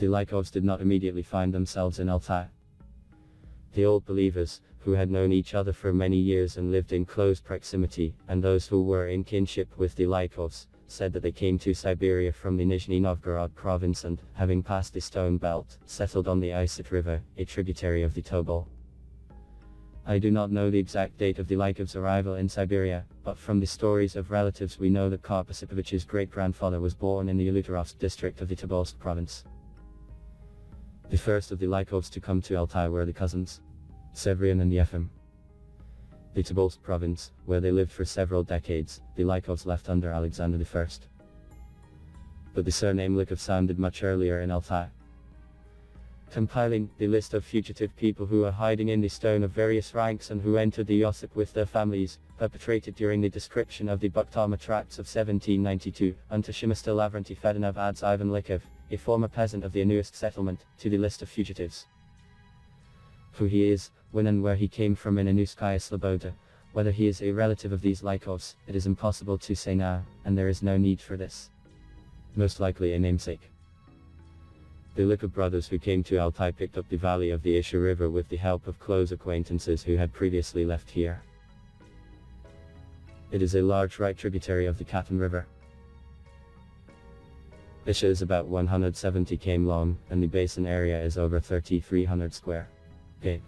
The Lykovs did not immediately find themselves in Altai. The old believers, who had known each other for many years and lived in close proximity, and those who were in kinship with the Lykovs, said that they came to Siberia from the Nizhny Novgorod province and, having passed the stone belt, settled on the Erinat River, a tributary of the Tobol. I do not know the exact date of the Lykovs' arrival in Siberia, but from the stories of relatives we know that Karp Osipovich's great-grandfather was born in the Uluturovsk district of the Tobolsk province. The first of the Lykovs to come to Altai were the cousins, Savin and Yefim. The Tobolsk province, where they lived for several decades, the Lykovs left under Alexander I. But the surname Lykov sounded much earlier in Altai. Compiling the list of fugitive people who are hiding in the stone of various ranks and who entered the Yosip with their families, perpetrated during the description of the Bukhtama tracts of 1792, Antashimista Lavrenti Fedonov adds Ivan Lykov, a former peasant of the Anuisk settlement, to the list of fugitives. Who he is, when and where he came from in Anuskaya Sloboda, whether he is a relative of these Lykovs, it is impossible to say now, and there is no need for this. Most likely a namesake. The Lykov brothers who came to Altai picked up the valley of the Isha River with the help of close acquaintances who had previously left here. It is a large right tributary of the Katan River. Isha is about 170 km long, and the basin area is over 3,300 square km.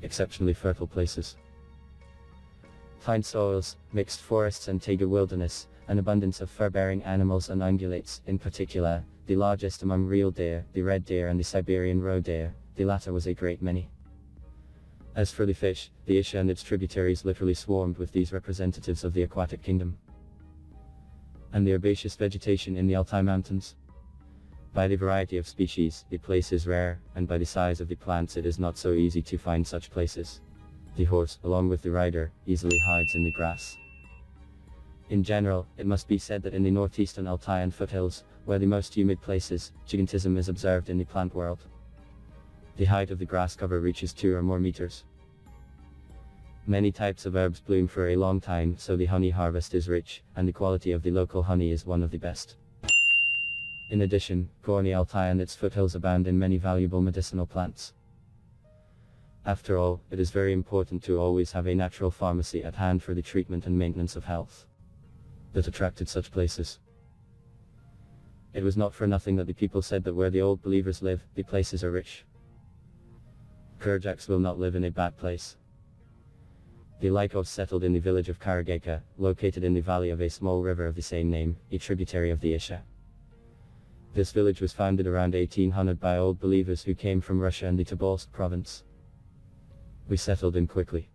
Exceptionally fertile places. Fine soils, mixed forests and taiga wilderness, an abundance of fur-bearing animals and ungulates, in particular, the largest among real deer, the red deer and the Siberian roe deer, the latter was a great many. As for the fish, the Isha and its tributaries literally swarmed with these representatives of the aquatic kingdom. And the herbaceous vegetation in the Altai mountains. By the variety of species, the place is rare, and by the size of the plants it is not so easy to find such places. The horse, along with the rider, easily hides in the grass. In general, it must be said that in the northeastern Altai and foothills, where the most humid places, gigantism is observed in the plant world. The height of the grass cover reaches 2 or more meters. Many types of herbs bloom for a long time, so the honey harvest is rich, and the quality of the local honey is one of the best. In addition, Gorny Altai and its foothills abound in many valuable medicinal plants. After all, it is very important to always have a natural pharmacy at hand for the treatment and maintenance of health. That attracted such places. It was not for nothing that the people said that where the old believers live, the places are rich. Kurjaks will not live in a bad place. The Lykovs settled in the village of Karagayka, located in the valley of a small river of the same name, a tributary of the Isha. This village was founded around 1800 by old believers who came from Russia and the Tobolsk province. We settled in quickly.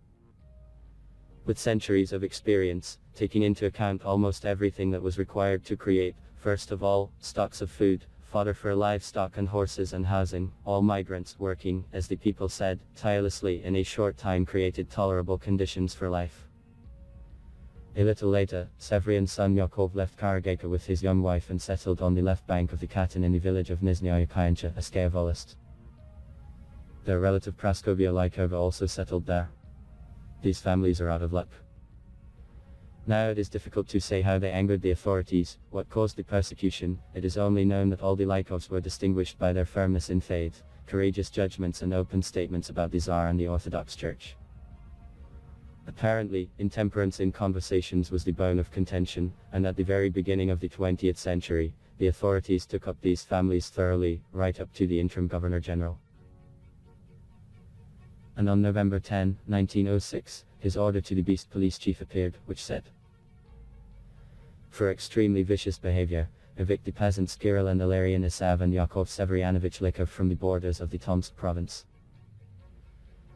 With centuries of experience, taking into account almost everything that was required to create, first of all, stocks of food, fodder for livestock and horses and housing, all migrants working, as the people said, tirelessly in a short time created tolerable conditions for life. A little later, Savrian's son Yakov left Karagayka with his young wife and settled on the left bank of the Katan in the village of Nizhnyaya Kyancha, a Skaya Volist. Their relative Praskovia Lykova also settled there. These families are out of luck. Now it is difficult to say how they angered the authorities, what caused the persecution. It is only known that all the Lykovs were distinguished by their firmness in faith, courageous judgments and open statements about the Tsar and the Orthodox Church. Apparently, intemperance in conversations was the bone of contention, and at the very beginning of the 20th century, the authorities took up these families thoroughly, right up to the interim Governor-General. And on November 10, 1906, his order to the beast police chief appeared, which said, for extremely vicious behavior, evict the peasants Kirill and Ilarion Isav and Yakov Severianovich Lykov from the borders of the Tomsk province.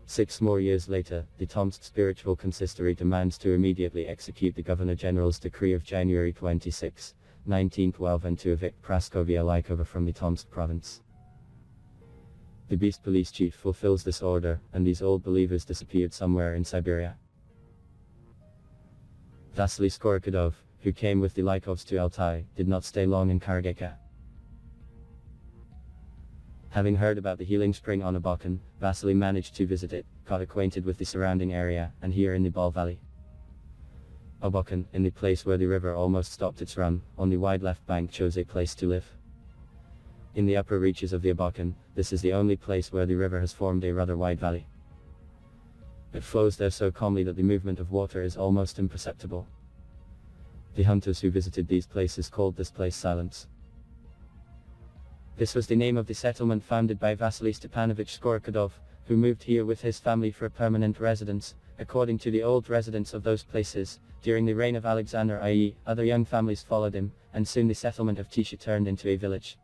6 more years later, the Tomsk spiritual consistory demands to immediately execute the Governor-General's decree of January 26, 1912 and to evict Praskovia Lykova from the Tomsk province. The beast police chief fulfills this order, and these old believers disappeared somewhere in Siberia. Vasily Skorokodov, who came with the Lykovs to Altai, did not stay long in Karagayka. Having heard about the healing spring on Abakan, Vasily managed to visit it, got acquainted with the surrounding area, and here in the Bal Valley. Abakan, in the place where the river almost stopped its run, on the wide left bank chose a place to live. In the upper reaches of the Abakan, this is the only place where the river has formed a rather wide valley. It flows there so calmly that the movement of water is almost imperceptible. The hunters who visited these places called this place Silence. This was the name of the settlement founded by Vasily Stepanovich Skorokodov, who moved here with his family for a permanent residence, according to the old residents of those places. During the reign of Alexander i.e., other young families followed him, and soon the settlement of Tisha turned into a village.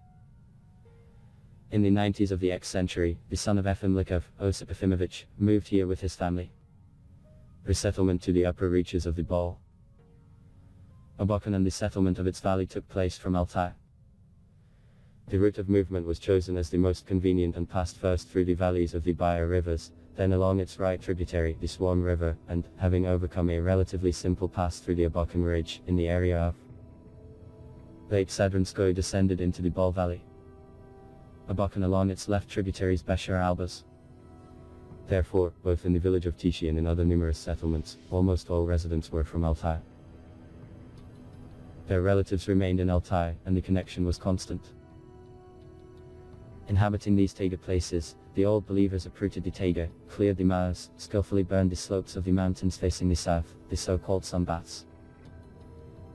In the 90s of the X century, the son of Efim Lykov, Osip Efimovich, moved here with his family. Resettlement to the upper reaches of the Bal Abakan and the settlement of its valley took place from Altai. The route of movement was chosen as the most convenient and passed first through the valleys of the Bayer rivers, then along its right tributary, the Swan River, and, having overcome a relatively simple pass through the Abakan Ridge, in the area of Lake Sadranskoye descended into the Bal Valley. Abakan along its left tributaries Beshar Albas. Therefore, both in the village of Tishi and in other numerous settlements, almost all residents were from Altai. Their relatives remained in Altai, and the connection was constant. Inhabiting these taiga places, the old believers uprooted the taiga, cleared the mows, skillfully burned the slopes of the mountains facing the south, the so-called sunbaths.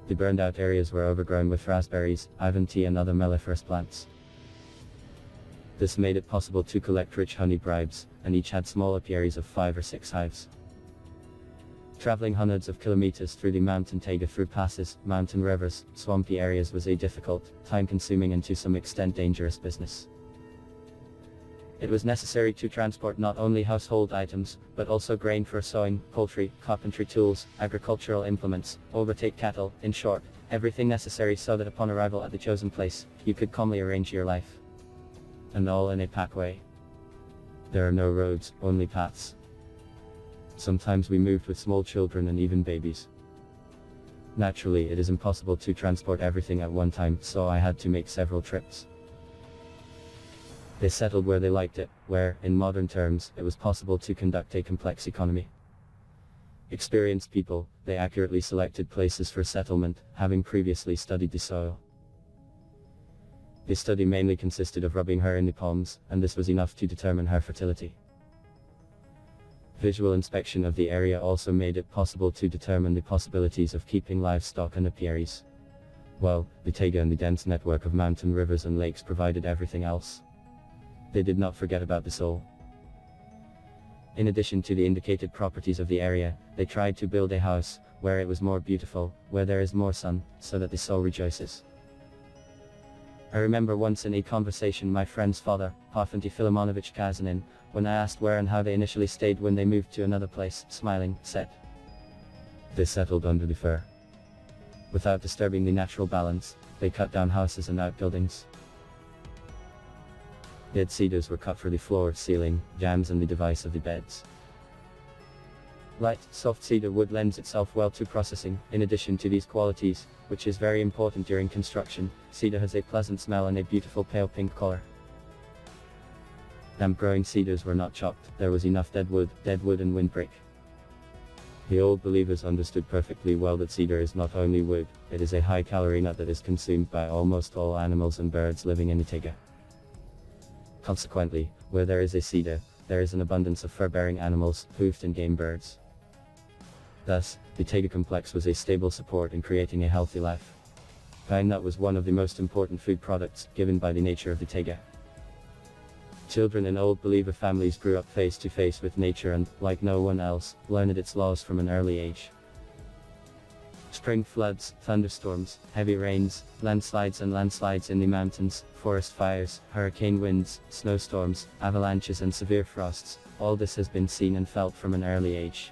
The burned out areas were overgrown with raspberries, Ivan tea and other melliferous plants. This made it possible to collect rich honey bribes, and each had small apiaries of 5 or 6 hives. Traveling hundreds of kilometers through the mountain taiga through passes, mountain rivers, swampy areas was a difficult, time-consuming and to some extent dangerous business. It was necessary to transport not only household items, but also grain for sowing, poultry, carpentry tools, agricultural implements, overtake cattle, in short, everything necessary so that upon arrival at the chosen place, you could calmly arrange your life. And all in a pack way. There are no roads, only paths. Sometimes we moved with small children and even babies. Naturally, it is impossible to transport everything at one time, so I had to make several trips. They settled where they liked it, where, in modern terms, it was possible to conduct a complex economy. Experienced people, they accurately selected places for settlement, having previously studied the soil. The study mainly consisted of rubbing her in the palms, and this was enough to determine her fertility. Visual inspection of the area also made it possible to determine the possibilities of keeping livestock and apiaries. Well, the taiga and the dense network of mountain rivers and lakes provided everything else. They did not forget about the soul. In addition to the indicated properties of the area, they tried to build a house, where it was more beautiful, where there is more sun, so that the soul rejoices. I remember once in a conversation my friend's father, Parfenty Filomonovich Kazanin, when I asked where and how they initially stayed when they moved to another place, smiling, said, "They settled under the fir. Without disturbing the natural balance, they cut down houses and outbuildings. Dead cedars were cut for the floor, ceiling, jambs and the device of the beds. Light, soft cedar wood lends itself well to processing. In addition to these qualities, which is very important during construction, cedar has a pleasant smell and a beautiful pale pink color. Damp-growing cedars were not chopped, there was enough dead wood and windbreak." The old believers understood perfectly well that cedar is not only wood, it is a high-calorie nut that is consumed by almost all animals and birds living in the taiga. Consequently, where there is a cedar, there is an abundance of fur-bearing animals, hoofed and game birds. Thus, the taiga complex was a stable support in creating a healthy life. Pine nut was one of the most important food products, given by the nature of the taiga. Children in old believer families grew up face to face with nature and, like no one else, learned its laws from an early age. Spring floods, thunderstorms, heavy rains, landslides in the mountains, forest fires, hurricane winds, snowstorms, avalanches and severe frosts, all this has been seen and felt from an early age.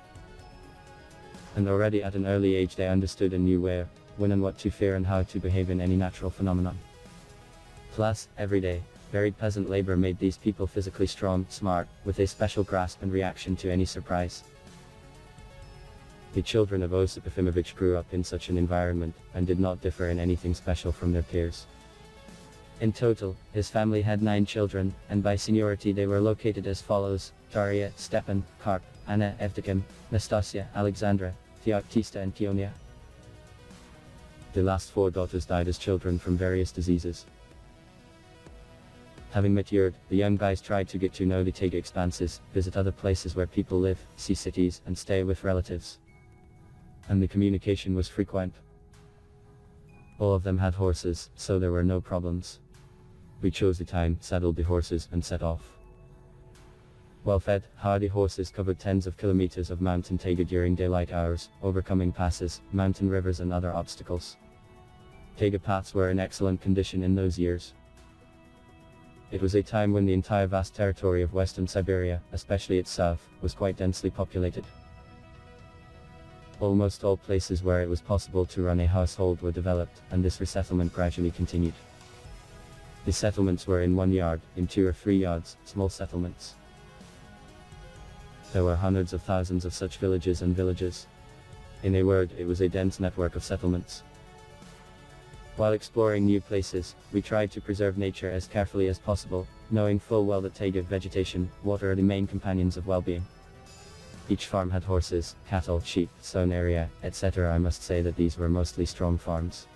And already at an early age they understood and knew where, when and what to fear and how to behave in any natural phenomenon. Plus, every day, varied peasant labor made these people physically strong, smart, with a special grasp and reaction to any surprise. The children of Osip Efimovich grew up in such an environment, and did not differ in anything special from their peers. In total, his family had 9 children, and by seniority they were located as follows: Daria, Stepan, Karp, Anna, Evdokim, Nastasya, Alexandra, Theoktista and Kionia. The last 4 daughters died as children from various diseases. Having matured, the young guys tried to get to know the taiga expanses, visit other places where people live, see cities, and stay with relatives. And the communication was frequent. All of them had horses, so there were no problems. We chose the time, saddled the horses, and set off. Well-fed, hardy horses covered tens of kilometers of mountain taiga during daylight hours, overcoming passes, mountain rivers and other obstacles. Taiga paths were in excellent condition in those years. It was a time when the entire vast territory of western Siberia, especially its south, was quite densely populated. Almost all places where it was possible to run a household were developed, and this resettlement gradually continued. The settlements were in 1 yard, in 2 or 3 yards, small settlements. There were hundreds of thousands of such villages and villages. In a word, it was a dense network of settlements. While exploring new places, we tried to preserve nature as carefully as possible, knowing full well that taiga, vegetation, water are the main companions of well-being. Each farm had horses, cattle, sheep, sown area, etc. I must say that these were mostly strong farms.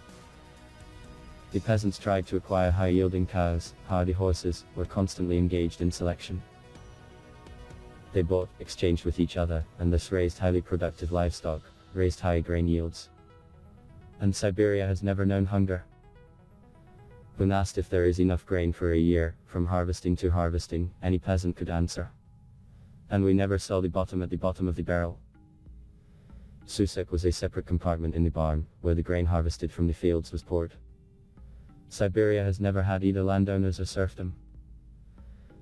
The peasants tried to acquire high-yielding cows, hardy horses, were constantly engaged in selection. They bought, exchanged with each other, and thus raised highly productive livestock, raised high grain yields. And Siberia has never known hunger. When asked if there is enough grain for a year, from harvesting to harvesting, any peasant could answer. And we never saw the bottom at the bottom of the barrel. Susek was a separate compartment in the barn, where the grain harvested from the fields was poured. Siberia has never had either landowners or serfdom.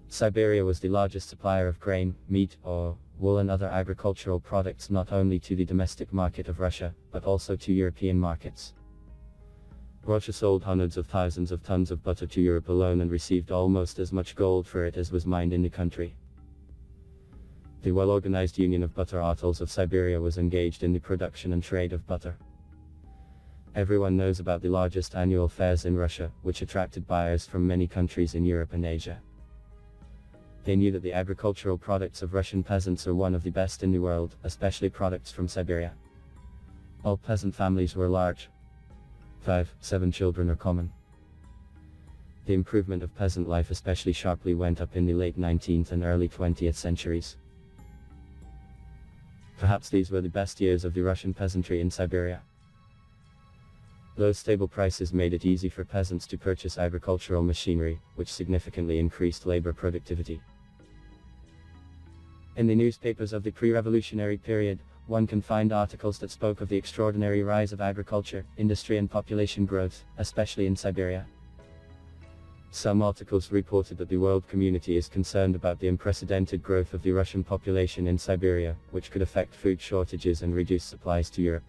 Siberia was the largest supplier of grain, meat, or wool and other agricultural products not only to the domestic market of Russia, but also to European markets. Russia sold hundreds of thousands of tons of butter to Europe alone and received almost as much gold for it as was mined in the country. The well-organized Union of Butter Artels of Siberia was engaged in the production and trade of butter. Everyone knows about the largest annual fairs in Russia, which attracted buyers from many countries in Europe and Asia. They knew that the agricultural products of Russian peasants are one of the best in the world, especially products from Siberia. All peasant families were large. 5-7 children are common. The improvement of peasant life especially sharply went up in the late 19th and early 20th centuries. Perhaps these were the best years of the Russian peasantry in Siberia. Low stable prices made it easy for peasants to purchase agricultural machinery, which significantly increased labor productivity. In the newspapers of the pre-revolutionary period, one can find articles that spoke of the extraordinary rise of agriculture, industry and population growth, especially in Siberia. Some articles reported that the world community is concerned about the unprecedented growth of the Russian population in Siberia, which could affect food shortages and reduce supplies to Europe.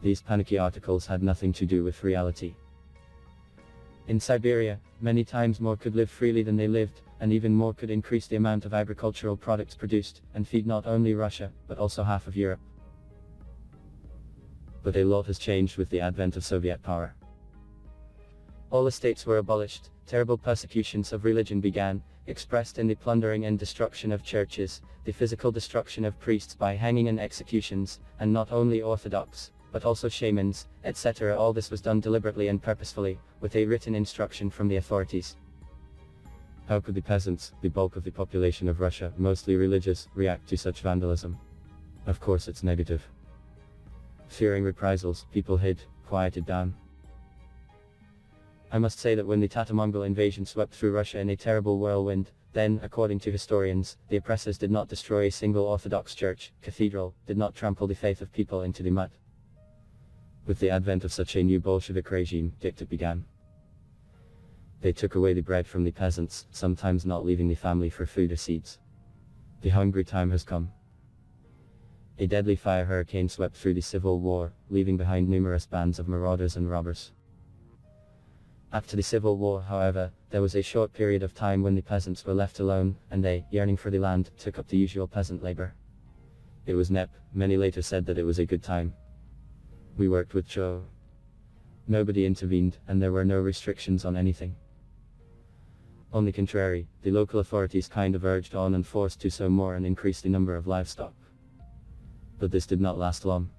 These panicky articles had nothing to do with reality. In Siberia, many times more could live freely than they lived, and even more could increase the amount of agricultural products produced, and feed not only Russia, but also half of Europe. But a lot has changed with the advent of Soviet power. All estates were abolished, terrible persecutions of religion began, expressed in the plundering and destruction of churches, the physical destruction of priests by hanging and executions, and not only Orthodox, but also shamans, etc. All this was done deliberately and purposefully, with a written instruction from the authorities. How could the peasants, the bulk of the population of Russia, mostly religious, react to such vandalism? Of course it's negative. Fearing reprisals, people hid, quieted down. I must say that when the Tatar-Mongol invasion swept through Russia in a terrible whirlwind, then, according to historians, the oppressors did not destroy a single Orthodox church, cathedral, did not trample the faith of people into the mud. With the advent of such a new Bolshevik regime, dictatorship began. They took away the bread from the peasants, sometimes not leaving the family for food or seeds. The hungry time has come. A deadly fire hurricane swept through the civil war, leaving behind numerous bands of marauders and robbers. After the civil war, however, there was a short period of time when the peasants were left alone, and they, yearning for the land, took up the usual peasant labor. It was nep, many later said that it was a good time. We worked with Joe. Nobody intervened, and there were no restrictions on anything. On the contrary, the local authorities kind of urged on and forced to sow more and increase the number of livestock. But this did not last long.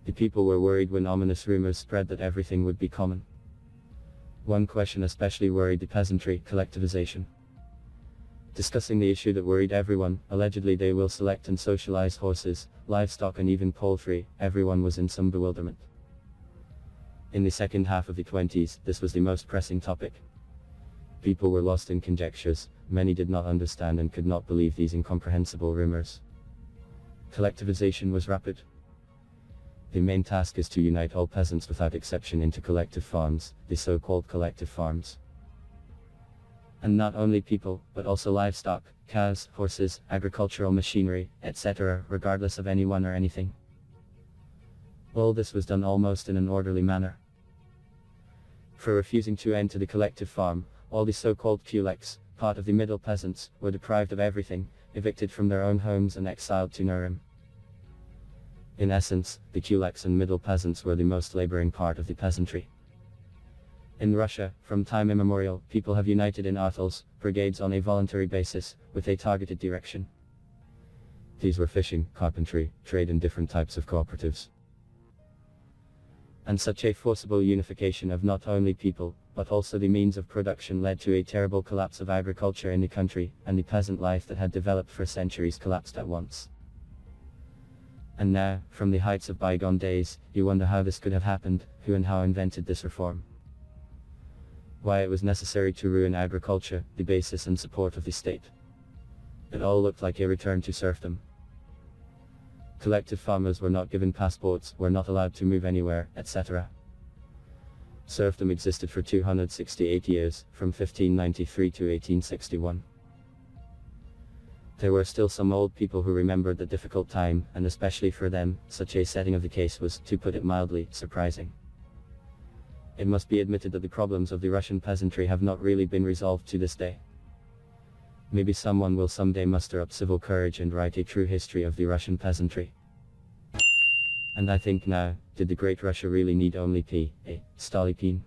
The people were worried when ominous rumors spread that everything would be common. One question especially worried the peasantry: collectivization. Discussing the issue that worried everyone, allegedly they will select and socialize horses, livestock and even poultry, everyone was in some bewilderment. In the second half of the 20s, this was the most pressing topic. People were lost in conjectures, many did not understand and could not believe these incomprehensible rumors. Collectivization was rapid. The main task is to unite all peasants without exception into collective farms, the so-called collective farms. And not only people, but also livestock, cows, horses, agricultural machinery, etc., regardless of anyone or anything. All this was done almost in an orderly manner. For refusing to enter the collective farm, all the so-called kulaks, part of the middle peasants, were deprived of everything, evicted from their own homes and exiled to Nurim. In essence, the kulaks and middle peasants were the most laboring part of the peasantry. In Russia, from time immemorial, people have united in artels, brigades on a voluntary basis, with a targeted direction. These were fishing, carpentry, trade and different types of cooperatives. And such a forcible unification of not only people, but also the means of production led to a terrible collapse of agriculture in the country, and the peasant life that had developed for centuries collapsed at once. And now, from the heights of bygone days, you wonder how this could have happened, who and how invented this reform. Why it was necessary to ruin agriculture, the basis and support of the state. It all looked like a return to serfdom. Collective farmers were not given passports, were not allowed to move anywhere, etc. Serfdom existed for 268 years, from 1593 to 1861. There were still some old people who remembered the difficult time, and especially for them, such a setting of the case was, to put it mildly, surprising. It must be admitted that the problems of the Russian peasantry have not really been resolved to this day. Maybe someone will someday muster up civil courage and write a true history of the Russian peasantry. And I think now, did the great Russia really need only a Stolypin?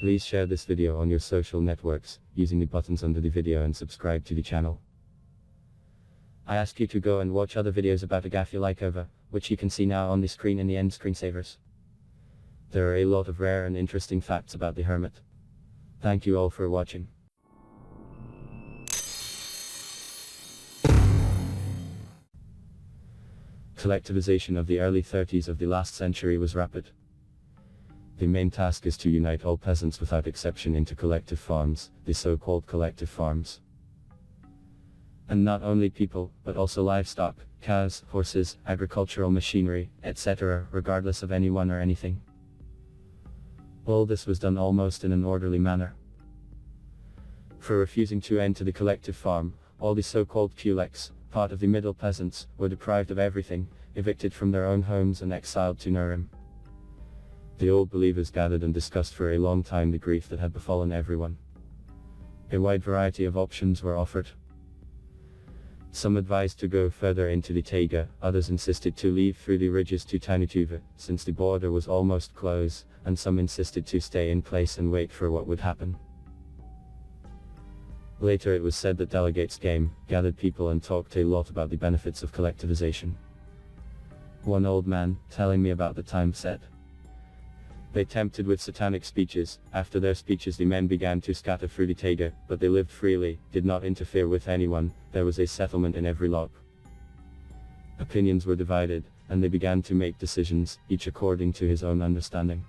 Please share this video on your social networks, using the buttons under the video and subscribe to the channel. I ask you to go and watch other videos about Agafya Lykova, which you can see now on the screen in the end screensavers. There are a lot of rare and interesting facts about the Hermit. Thank you all for watching. Collectivization of the early 30s of the last century was rapid. The main task is to unite all peasants without exception into collective farms, the so-called collective farms. And not only people, but also livestock, cows, horses, agricultural machinery, etc., regardless of anyone or anything. All this was done almost in an orderly manner. For refusing to enter the collective farm, all the so-called kulaks, part of the middle peasants, were deprived of everything, evicted from their own homes and exiled to Nurim. The old believers gathered and discussed for a long time the grief that had befallen everyone. A wide variety of options were offered. Some advised to go further into the taiga, others insisted to leave through the ridges to Tynutuva, since the border was almost close, and some insisted to stay in place and wait for what would happen. Later it was said that delegates came, gathered people and talked a lot about the benefits of collectivization. One old man, telling me about the time, said, "They tempted with satanic speeches. After their speeches the men began to scatter through the taiga, but they lived freely, did not interfere with anyone, there was a settlement in every lot. Opinions were divided, and they began to make decisions, each according to his own understanding.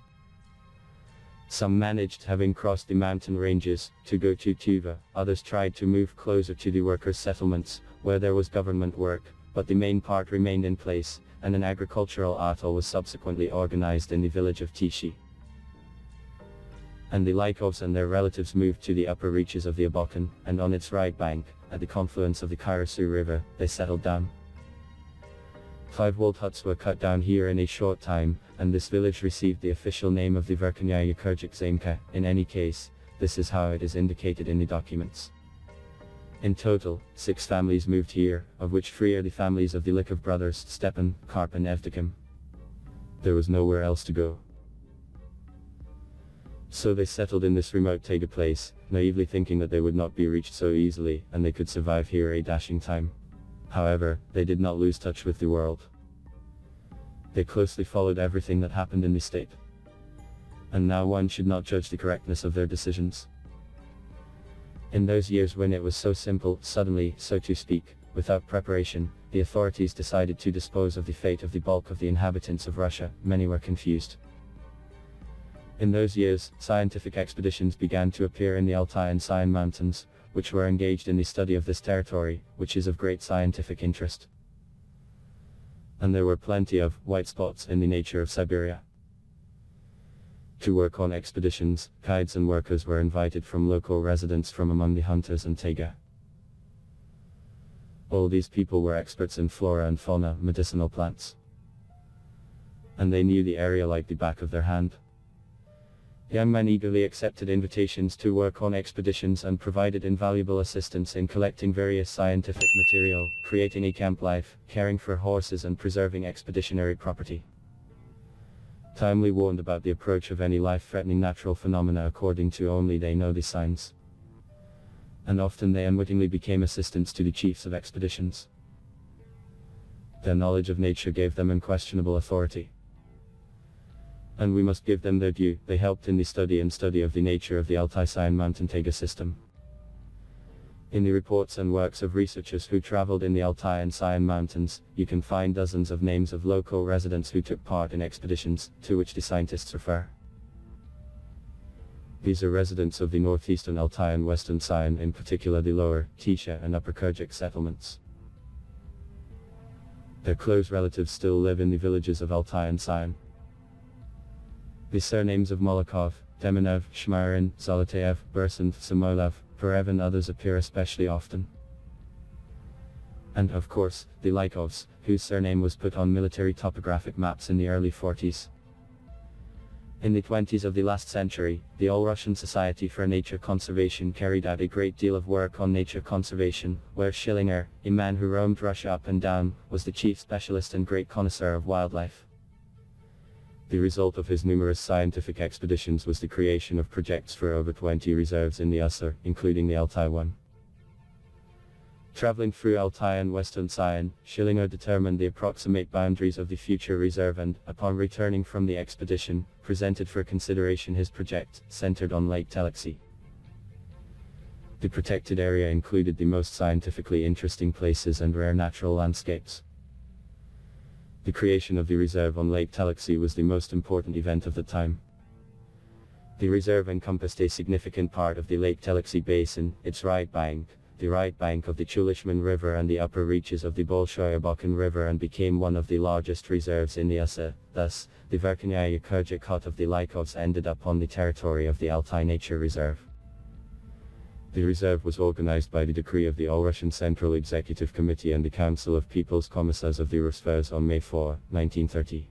Some managed, having crossed the mountain ranges, to go to Tuva, others tried to move closer to the workers' settlements, where there was government work, but the main part remained in place, and an agricultural atoll was subsequently organized in the village of Tishi. And the Lykovs and their relatives moved to the upper reaches of the Abakan, and on its right bank, at the confluence of the Karp River, they settled down. 5 walled huts were cut down here in a short time, and this village received the official name of the Verkhnya Yakurchik Zamka. In any case, this is how it is indicated in the documents. In total, 6 families moved here, of which 3 are the families of the Lykov brothers, Stepan, Karp and Evdokim. There was nowhere else to go. So they settled in this remote taiga place, naively thinking that they would not be reached so easily, and they could survive here a dashing time. However, they did not lose touch with the world. They closely followed everything that happened in the state. and now one should not judge the correctness of their decisions. In those years when it was so simple, suddenly, so to speak, without preparation, the authorities decided to dispose of the fate of the bulk of the inhabitants of Russia, many were confused. In those years, scientific expeditions began to appear in the Altai and Sayan mountains, which were engaged in the study of this territory, which is of great scientific interest. And there were plenty of white spots in the nature of Siberia. To work on expeditions, guides and workers were invited from local residents from among the hunters and taiga. All these people were experts in flora and fauna, medicinal plants. And they knew the area like the back of their hand. Young men eagerly accepted invitations to work on expeditions and provided invaluable assistance in collecting various scientific material, creating a camp life, caring for horses and preserving expeditionary property. Timely warned about the approach of any life-threatening natural phenomena according to only they know the signs. And often they unwittingly became assistants to the chiefs of expeditions. Their knowledge of nature gave them unquestionable authority. And we must give them their due, they helped in the study of the nature of the Altai-Sayan mountain taiga system. In the reports and works of researchers who traveled in the Altai and Sayan mountains, you can find dozens of names of local residents who took part in expeditions, to which the scientists refer. These are residents of the northeastern Altai and western Sayan, in particular the lower, Tisha and upper Kirghiz settlements. Their close relatives still live in the villages of Altai and Sayan. The surnames of Molokov, Deminov, Shmarin, Zolotayev, Bursand, Samoilov, Perev and others appear especially often. And of course, the Lykovs, whose surname was put on military topographic maps in the early 40s. In the 20s of the last century, the All-Russian Society for Nature Conservation carried out a great deal of work on nature conservation, where Schillinger, a man who roamed Russia up and down, was the chief specialist and great connoisseur of wildlife. The result of his numerous scientific expeditions was the creation of projects for over 20 reserves in the Usser, including the Altai one. Traveling through Altai and Western Sayan, Schillinger determined the approximate boundaries of the future reserve and, upon returning from the expedition, presented for consideration his project, centered on Lake Teleksy. The protected area included the most scientifically interesting places and rare natural landscapes. The creation of the reserve on Lake Teleksy was the most important event of the time. The reserve encompassed a significant part of the Lake Teleksy basin, its right bank, the right bank of the Chulishman River and the upper reaches of the Bolshoy Abakan River, and became one of the largest reserves in the Ussa. Thus, the Verkhnyaya Kirghiz hut of the Lykovs ended up on the territory of the Altai Nature Reserve. The reserve was organized by the decree of the All-Russian Central Executive Committee and the Council of People's Commissars of the Rusvers on May 4, 1930.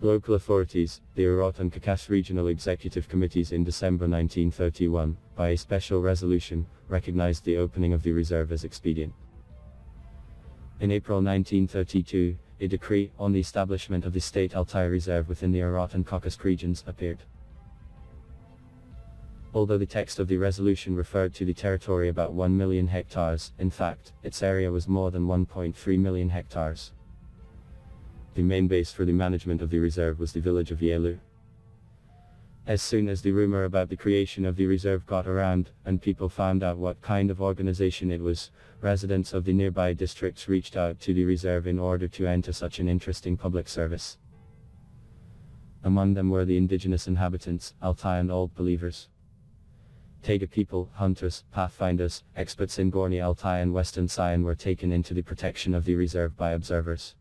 Local authorities, the Urot and Kakas Regional Executive Committees in December 1931, by a special resolution, recognized the opening of the reserve as expedient. In April 1932, a decree on the establishment of the State Altai Reserve within the Urot and Caucasus regions appeared. Although the text of the resolution referred to the territory about 1 million hectares, in fact, its area was more than 1.3 million hectares. The main base for the management of the reserve was the village of Yelu. As soon as the rumor about the creation of the reserve got around, and people found out what kind of organization it was, residents of the nearby districts reached out to the reserve in order to enter such an interesting public service. Among them were the indigenous inhabitants, Altai and Old Believers. Taiga people, hunters, pathfinders, experts in Gorny Altai and Western Sayan were taken into the protection of the reserve by observers.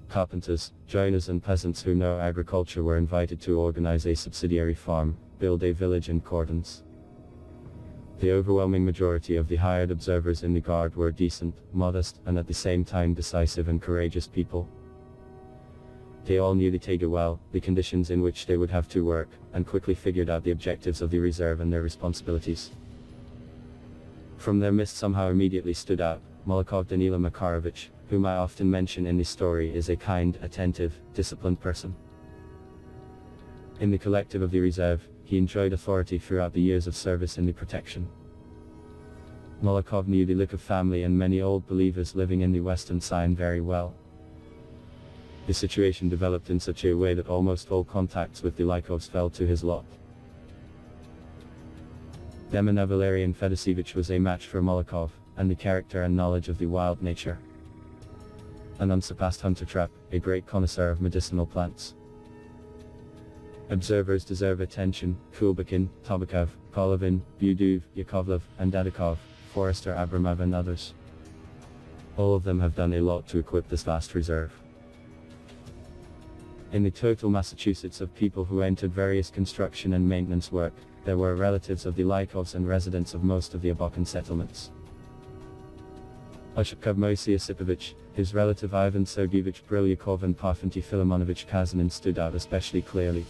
Carpenters, joiners and peasants who know agriculture were invited to organize a subsidiary farm, build a village and cordons. The overwhelming majority of the hired observers in the guard were decent, modest, and at the same time decisive and courageous people. They all knew the taiga well, the conditions in which they would have to work, and quickly figured out the objectives of the reserve and their responsibilities. From their midst somehow immediately stood out, Molokov Danila Makarovich, whom I often mention in the story, is a kind, attentive, disciplined person. In the collective of the reserve, he enjoyed authority throughout the years of service in the protection. Molokov knew the Lykov family and many Old Believers living in the Western Sayan very well. The situation developed in such a way that almost all contacts with the Lykovs fell to his lot. Demona Valerian Fedosevich was a match for Molokov, and the character and knowledge of the wild nature. An unsurpassed hunter-trap, a great connoisseur of medicinal plants. Observers deserve attention: Kulbakin, Tobakov, Kolovin, Buduv, Yakovlev, and Dadikov, Forrester Abramov and others. All of them have done a lot to equip this vast reserve. In the total Massachusetts of people who entered various construction and maintenance work, there were relatives of the Lykovs and residents of most of the Abakan settlements. Oshipkov Moisey Osipovich, his relative Ivan Sergeyevich Brylyakov and Parfenty Filomonovich Kazanin stood out especially clearly.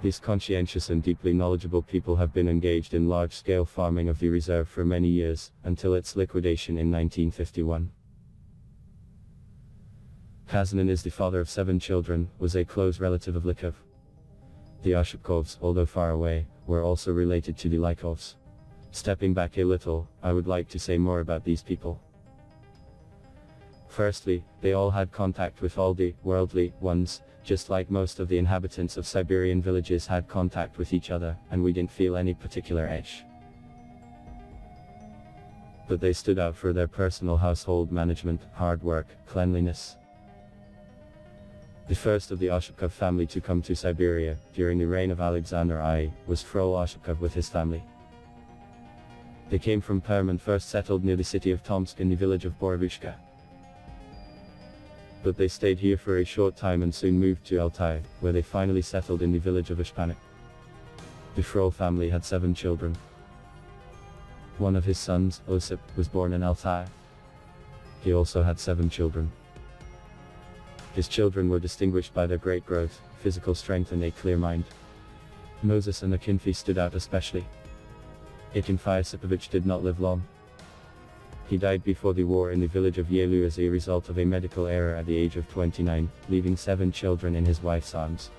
These conscientious and deeply knowledgeable people have been engaged in large-scale farming of the reserve for many years, until its liquidation in 1951. Kazanin is the father of 7 children, was a close relative of Lykov. The Oshipkovs, although far away, were also related to the Lykovs. Stepping back a little, I would like to say more about these people. Firstly, they all had contact with all the worldly ones, just like most of the inhabitants of Siberian villages had contact with each other, and we didn't feel any particular edge. But they stood out for their personal household management, hard work, cleanliness. The first of the Oshipkov family to come to Siberia, during the reign of Alexander I, was Frol Oshipkov with his family. They came from Perm and first settled near the city of Tomsk in the village of Borovushka. But they stayed here for a short time and soon moved to Altai, where they finally settled in the village of Ishpanik. The Frol family had 7 children. One of his sons, Osip, was born in Altai. He also had 7 children. His children were distinguished by their great growth, physical strength and a clear mind. Moses and Akinfi stood out especially. Akinfi Osipovich did not live long. He died before the war in the village of Yelu as a result of a medical error at the age of 29, leaving 7 children in his wife's arms.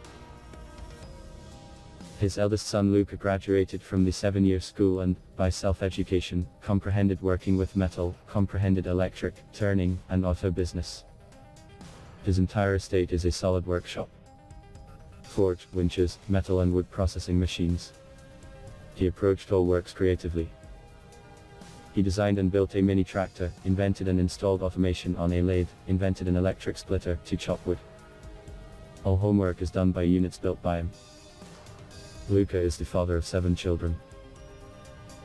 His eldest son Luka graduated from the 7-year school and, by self-education, comprehended working with metal, comprehended electric, turning, and auto business. His entire estate is a solid workshop. Forge, winches, metal and wood processing machines. He approached all works creatively. He designed and built a mini tractor, invented and installed automation on a lathe, invented an electric splitter to chop wood. All homework is done by units built by him. Luka is the father of 7 children.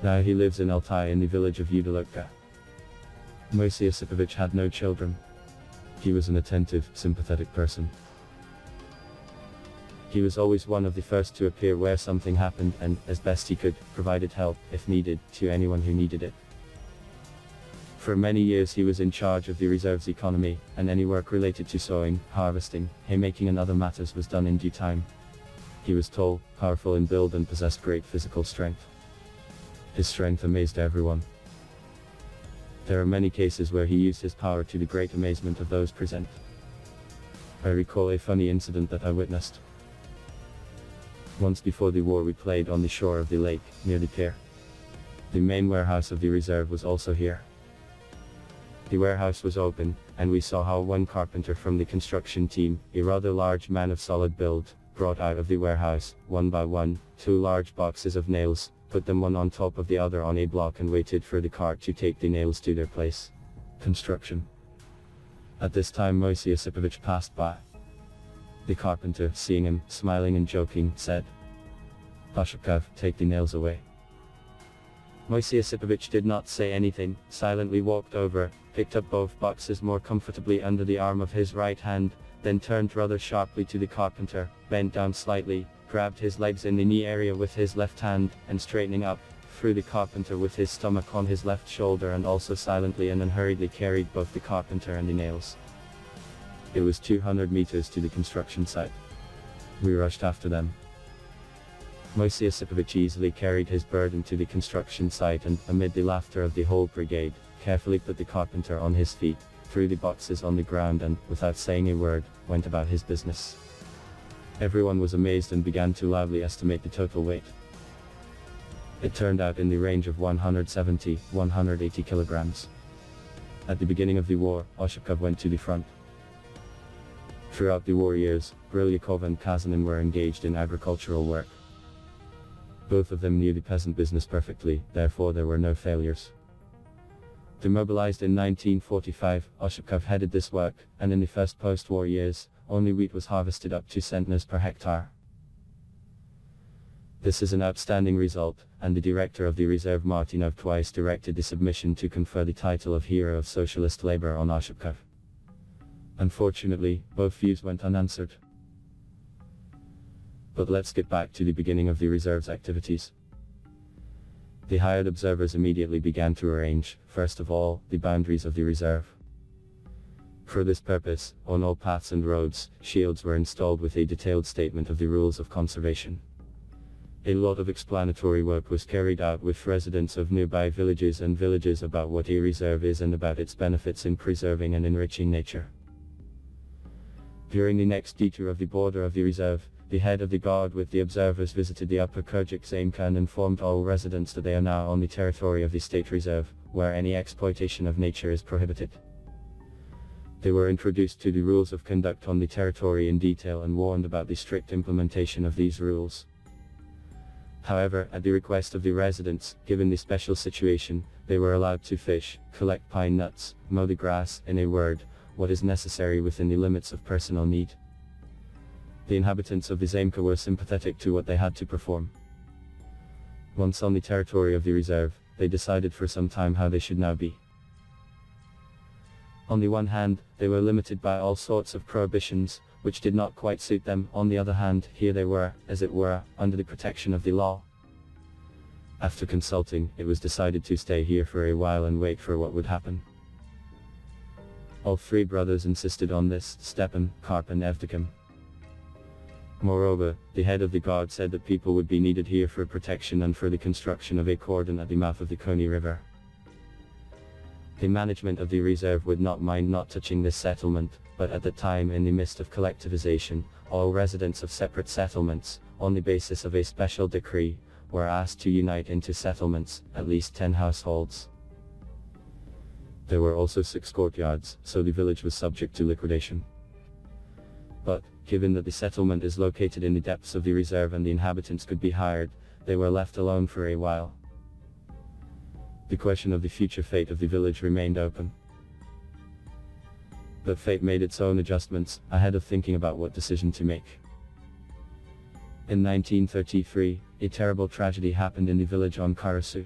Now he lives in Altai in the village of Udalokka. Moisey Osipovich had no children. He was an attentive, sympathetic person. He was always one of the first to appear where something happened and, as best he could, provided help, if needed, to anyone who needed it. For many years he was in charge of the reserve's economy, and any work related to sowing, harvesting, haymaking and other matters was done in due time. He was tall, powerful in build and possessed great physical strength. His strength amazed everyone. There are many cases where he used his power to the great amazement of those present. I recall a funny incident that I witnessed. Once before the war we played on the shore of the lake, near the pier. The main warehouse of the reserve was also here. The warehouse was open, and we saw how one carpenter from the construction team, a rather large man of solid build, brought out of the warehouse, one by one, 2 large boxes of nails, put them one on top of the other on a block and waited for the cart to take the nails to their place. Construction. At this time Moisey Osipovich passed by. The carpenter, seeing him, smiling and joking, said, "Oshipkov, take the nails away." Moisey Osipovich did not say anything, silently walked over, picked up both boxes more comfortably under the arm of his right hand, then turned rather sharply to the carpenter, bent down slightly, grabbed his legs in the knee area with his left hand, and straightening up, threw the carpenter with his stomach on his left shoulder and also silently and unhurriedly carried both the carpenter and the nails. It was 200 meters to the construction site. We rushed after them. Moisey Osipovich easily carried his burden to the construction site and, amid the laughter of the whole brigade, carefully put the carpenter on his feet, threw the boxes on the ground and, without saying a word, went about his business. Everyone was amazed and began to loudly estimate the total weight. It turned out in the range of 170–180 kilograms. At the beginning of the war, Oshipkov went to the front. Throughout the war years, Lykov and Kazanin were engaged in agricultural work. Both of them knew the peasant business perfectly, therefore there were no failures. Demobilized in 1945, Osipovich headed this work, and in the first post-war years, only wheat was harvested up to centners per hectare. This is an outstanding result, and the director of the reserve Martinov twice directed the submission to confer the title of Hero of Socialist Labor on Osipovich. Unfortunately, both views went unanswered. But let's get back to the beginning of the reserve's activities. The hired observers immediately began to arrange, first of all, the boundaries of the reserve. For this purpose, on all paths and roads, shields were installed with a detailed statement of the rules of conservation. A lot of explanatory work was carried out with residents of nearby villages and villages about what a reserve is and about its benefits in preserving and enriching nature. During the next detour of the border of the reserve, the head of the guard with the observers visited the upper Kurjuk Zamka and informed all residents that they are now on the territory of the state reserve, where any exploitation of nature is prohibited. They were introduced to the rules of conduct on the territory in detail and warned about the strict implementation of these rules. However, at the request of the residents, given the special situation, they were allowed to fish, collect pine nuts, mow the grass, in a word, what is necessary within the limits of personal need. The inhabitants of the Zamka were sympathetic to what they had to perform. Once on the territory of the reserve, they decided for some time how they should now be. On the one hand, they were limited by all sorts of prohibitions, which did not quite suit them. On the other hand, here they were, as it were, under the protection of the law. After consulting, it was decided to stay here for a while and wait for what would happen. All three brothers insisted on this, Stepan, Karp and Evdokim. Moreover, the head of the guard said that people would be needed here for protection and for the construction of a cordon at the mouth of the Koni River. The management of the reserve would not mind not touching this settlement, but at the time, in the midst of collectivization, all residents of separate settlements, on the basis of a special decree, were asked to unite into settlements, at least 10 households. There were also 6 courtyards, so the village was subject to liquidation. But, given that the settlement is located in the depths of the reserve and the inhabitants could be hired, they were left alone for a while. The question of the future fate of the village remained open. But fate made its own adjustments, ahead of thinking about what decision to make. In 1933, a terrible tragedy happened in the village on Karasu.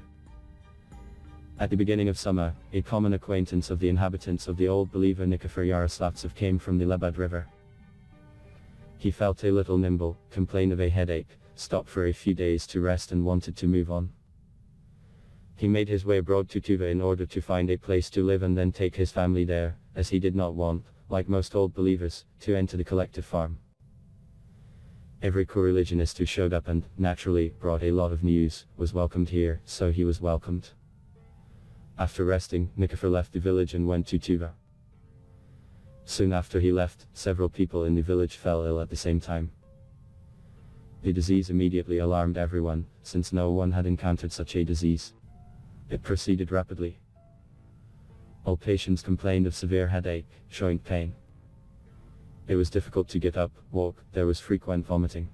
At the beginning of summer, a common acquaintance of the inhabitants of the old believer Nikifor Yaroslavtsev came from the Lebed River. He felt a little nimble, complained of a headache, stopped for a few days to rest and wanted to move on. He made his way abroad to Tuva in order to find a place to live and then take his family there, as he did not want, like most old believers, to enter the collective farm. Every co-religionist who showed up and, naturally, brought a lot of news, was welcomed here, so he was welcomed. After resting, Nikifor left the village and went to Tuva. Soon after he left, several people in the village fell ill at the same time. The disease immediately alarmed everyone, since no one had encountered such a disease. It proceeded rapidly. All patients complained of severe headache, joint pain. It was difficult to get up, walk, there was frequent vomiting.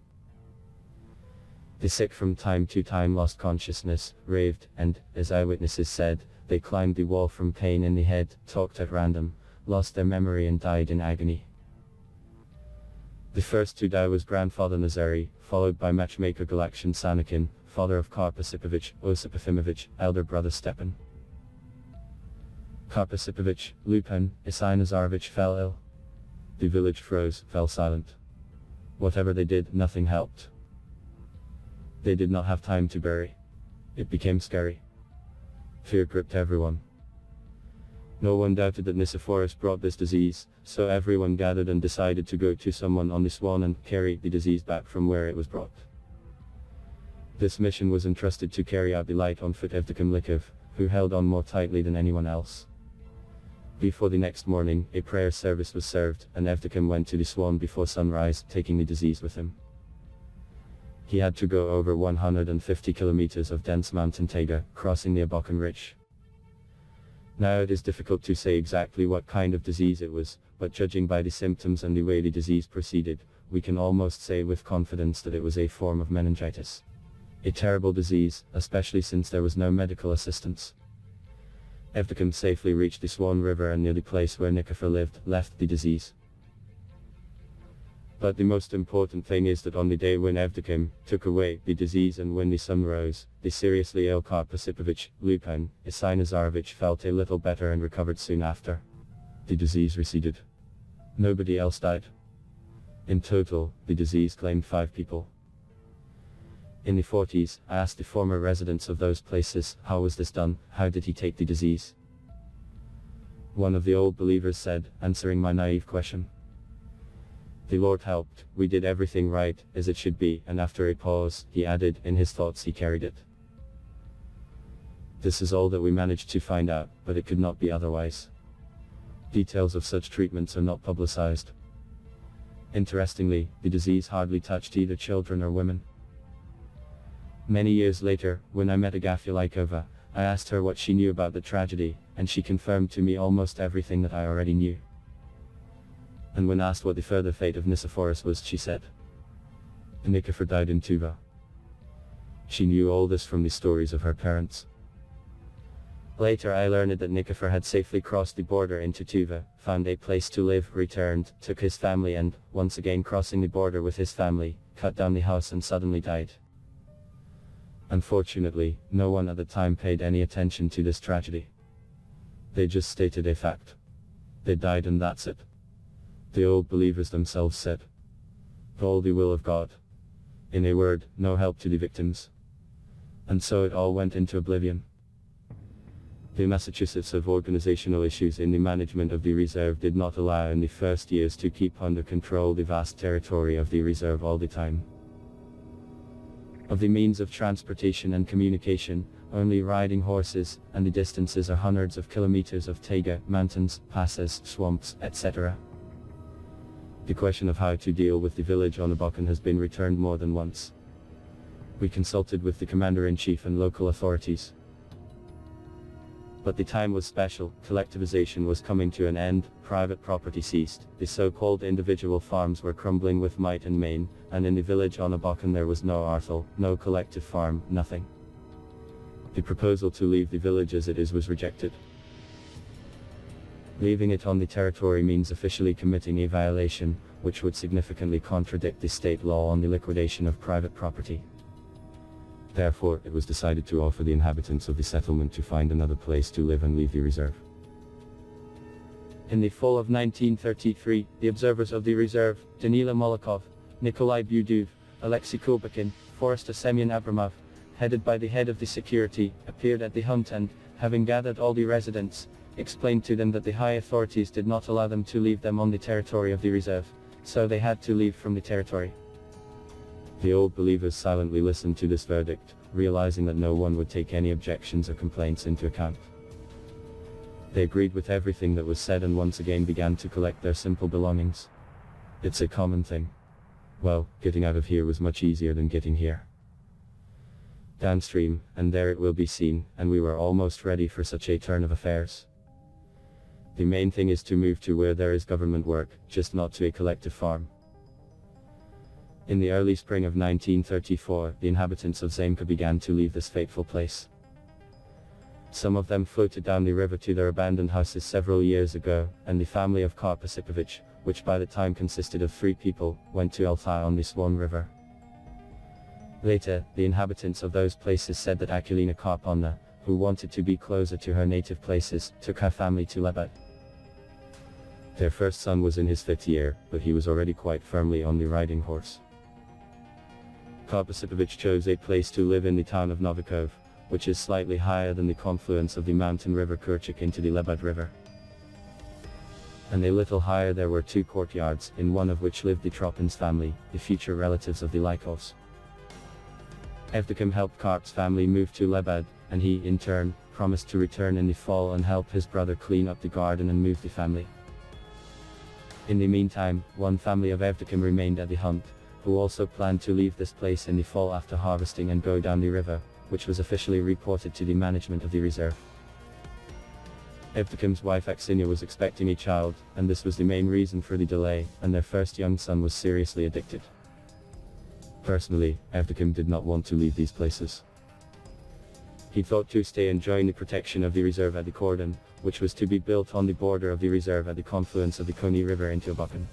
The sick from time to time lost consciousness, raved, and, as eyewitnesses said, they climbed the wall from pain in the head, talked at random, lost their memory and died in agony. The first to die was grandfather Nazari, followed by matchmaker Galakshan Sanakin, father of Karp Osipovich Lykov, elder brother Stepan. Karp Osipovich Lykov, Isai Nazarovich fell ill. The village froze, fell silent. Whatever they did, nothing helped. They did not have time to bury. It became scary. Fear gripped everyone. No one doubted that Nicephorus brought this disease, so everyone gathered and decided to go to someone on the Swan and carry the disease back from where it was brought. This mission was entrusted to carry out the light on foot Evdokim Lykov, who held on more tightly than anyone else. Before the next morning, a prayer service was served, and Evdokim went to the Swan before sunrise, taking the disease with him. He had to go over 150 kilometers of dense mountain taiga, crossing the Abakan ridge. Now it is difficult to say exactly what kind of disease it was, but judging by the symptoms and the way the disease proceeded, we can almost say with confidence that it was a form of meningitis. A terrible disease, especially since there was no medical assistance. Evdokim safely reached the Swan River and near the place where Nikifor lived, left the disease. But the most important thing is that on the day when Evdokim took away the disease and when the sun rose, the seriously ill Karp Osipovich Lykov Nazarevich felt a little better and recovered soon after. The disease receded. Nobody else died. In total, the disease claimed 5 people. In the 40s, I asked the former residents of those places, how was this done, how did he take the disease? One of the old believers said, answering my naive question, "The Lord helped, we did everything right, as it should be," and after a pause, he added, in his thoughts he carried it. This is all that we managed to find out, but it could not be otherwise. Details of such treatments are not publicized. Interestingly, the disease hardly touched either children or women. Many years later, when I met Agafia Lykova, I asked her what she knew about the tragedy, and she confirmed to me almost everything that I already knew. And when asked what the further fate of Nicephorus was, she said, "Nikifor died in Tuva." She knew all this from the stories of her parents. Later I learned that Nikifor had safely crossed the border into Tuva, found a place to live, returned, took his family and, once again crossing the border with his family, cut down the house and suddenly died. Unfortunately, no one at the time paid any attention to this tragedy. They just stated a fact. They died and that's it. The old believers themselves said, "All the will of God." In a word, no help to the victims. And so it all went into oblivion. The Massachusetts of organizational issues in the management of the reserve did not allow in the first years to keep under control the vast territory of the reserve all the time. Of the means of transportation and communication, only riding horses, and the distances are hundreds of kilometers of taiga, mountains, passes, swamps, etc. The question of how to deal with the village on Abakan has been returned more than once. We consulted with the commander-in-chief and local authorities. But the time was special, collectivization was coming to an end, private property ceased, the so-called individual farms were crumbling with might and main, and in the village on Abakan there was no arthal, no collective farm, nothing. The proposal to leave the village as it is was rejected. Leaving it on the territory means officially committing a violation, which would significantly contradict the state law on the liquidation of private property. Therefore, it was decided to offer the inhabitants of the settlement to find another place to live and leave the reserve. In the fall of 1933, the observers of the reserve, Danila Molokov, Nikolai Buduv, Alexei Kobakin, Forester Semyon Abramov, headed by the head of the security, appeared at the hunt and, having gathered all the residents, explained to them that the high authorities did not allow them to leave them on the territory of the reserve, so they had to leave from the territory. The old believers silently listened to this verdict, realizing that no one would take any objections or complaints into account. They agreed with everything that was said and once again began to collect their simple belongings. It's a common thing. Well, getting out of here was much easier than getting here. Downstream, and there it will be seen, and we were almost ready for such a turn of affairs. The main thing is to move to where there is government work, just not to a collective farm. In the early spring of 1934, the inhabitants of Zamka began to leave this fateful place. Some of them floated down the river to their abandoned houses several years ago, and the family of Karp Osipovich, which by the time consisted of 3 people, went to Altai on the Swan River. Later, the inhabitants of those places said that Akulina Karpovna, who wanted to be closer to her native places, took her family to Lebed. Their first son was in his 5th year, but he was already quite firmly on the riding horse. Karp Osipovich chose a place to live in the town of Novikov, which is slightly higher than the confluence of the mountain river Kerchik into the Lebed River. And a little higher there were 2 courtyards, in one of which lived the Tropin's family, the future relatives of the Lykovs. Evdokim helped Karp's family move to Lebed, and he, in turn, promised to return in the fall and help his brother clean up the garden and move the family. In the meantime, one family of Evdokim remained at the hunt, who also planned to leave this place in the fall after harvesting and go down the river, which was officially reported to the management of the reserve. Evdokim's wife Aksiniya was expecting a child, and this was the main reason for the delay, and their first young son was seriously addicted. Personally, Evdokim did not want to leave these places. He thought to stay and join the protection of the reserve at the cordon, which was to be built on the border of the reserve at the confluence of the Koni River into Abakan.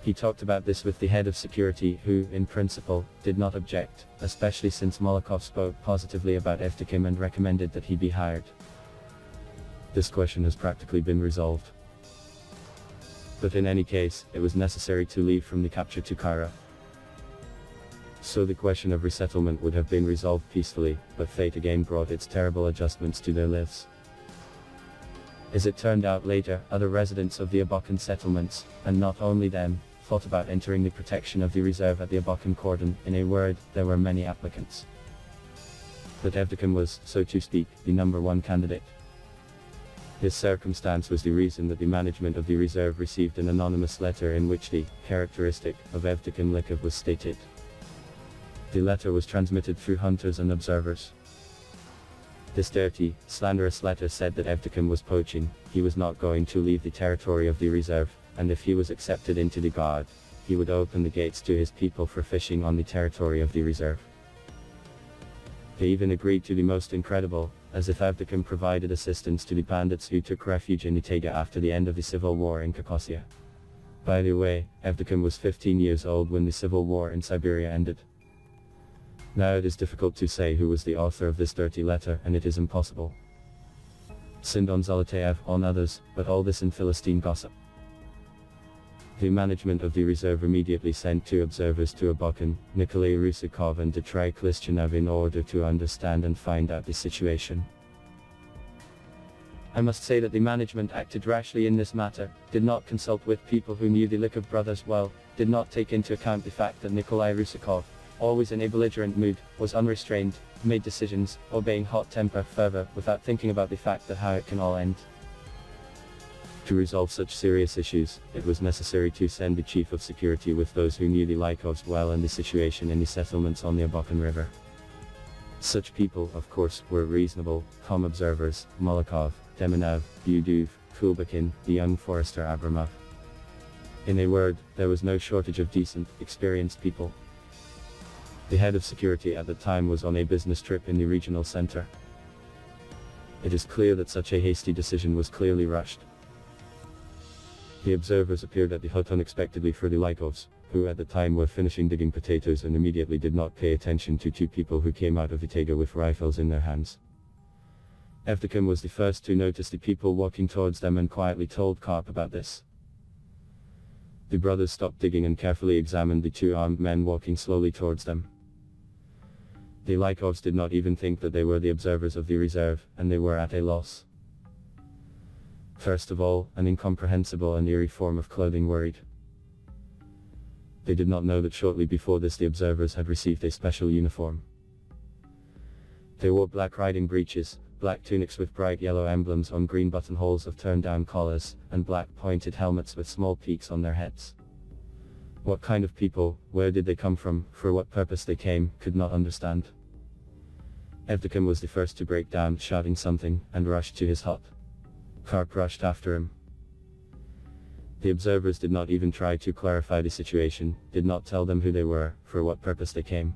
He talked about this with the head of security who, in principle, did not object, especially since Molokov spoke positively about Evdokim and recommended that he be hired. This question has practically been resolved. But in any case, it was necessary to leave from the capture to Cairo. So the question of resettlement would have been resolved peacefully, but fate again brought its terrible adjustments to their lives. As it turned out later, other residents of the Abakan settlements, and not only them, thought about entering the protection of the reserve at the Abakan cordon. In a word, there were many applicants. But Evdokim was, so to speak, the number one candidate. This circumstance was the reason that the management of the reserve received an anonymous letter in which the characteristic of Evdokim Lykov was stated. The letter was transmitted through hunters and observers. This dirty, slanderous letter said that Evdokim was poaching, he was not going to leave the territory of the reserve, and if he was accepted into the guard, he would open the gates to his people for fishing on the territory of the reserve. They even agreed to the most incredible, as if Evdokim provided assistance to the bandits who took refuge in the taiga after the end of the civil war in Caucasia. By the way, Evdokim was 15 years old when the civil war in Siberia ended. Now it is difficult to say who was the author of this dirty letter, and it is impossible. Sinned on Zolotayev, on others, but all this in Philistine gossip. The management of the reserve immediately sent two observers to Abakan, Nikolai Rusakov and Dmitry Klistchanov, in order to understand and find out the situation. I must say that the management acted rashly in this matter, did not consult with people who knew the Lykov brothers well, did not take into account the fact that Nikolai Rusakov, always in a belligerent mood, was unrestrained, made decisions, obeying hot temper fervor, without thinking about the fact that how it can all end. To resolve such serious issues, it was necessary to send the chief of security with those who knew the Lykovs well and the situation in the settlements on the Abakan River. Such people, of course, were reasonable, calm observers: Molokov, Deminov, Budov, Kulbakin, the young forester Abramov. In a word, there was no shortage of decent, experienced people. The head of security at the time was on a business trip in the regional center. It is clear that such a hasty decision was clearly rushed. The observers appeared at the hut unexpectedly for the Lykovs, who at the time were finishing digging potatoes and immediately did not pay attention to two people who came out of the taiga with rifles in their hands. Evdokim was the first to notice the people walking towards them and quietly told Karp about this. The brothers stopped digging and carefully examined the two armed men walking slowly towards them. The Lykovs did not even think that they were the observers of the reserve, and they were at a loss. First of all, an incomprehensible and eerie form of clothing worried. They did not know that shortly before this the observers had received a special uniform. They wore black riding breeches, black tunics with bright yellow emblems on green buttonholes of turned-down collars, and black pointed helmets with small peaks on their heads. What kind of people, where did they come from, for what purpose they came, could not understand. Evdokim was the first to break down, shouting something, and rushed to his hut. Karp rushed after him. The observers did not even try to clarify the situation, did not tell them who they were, for what purpose they came.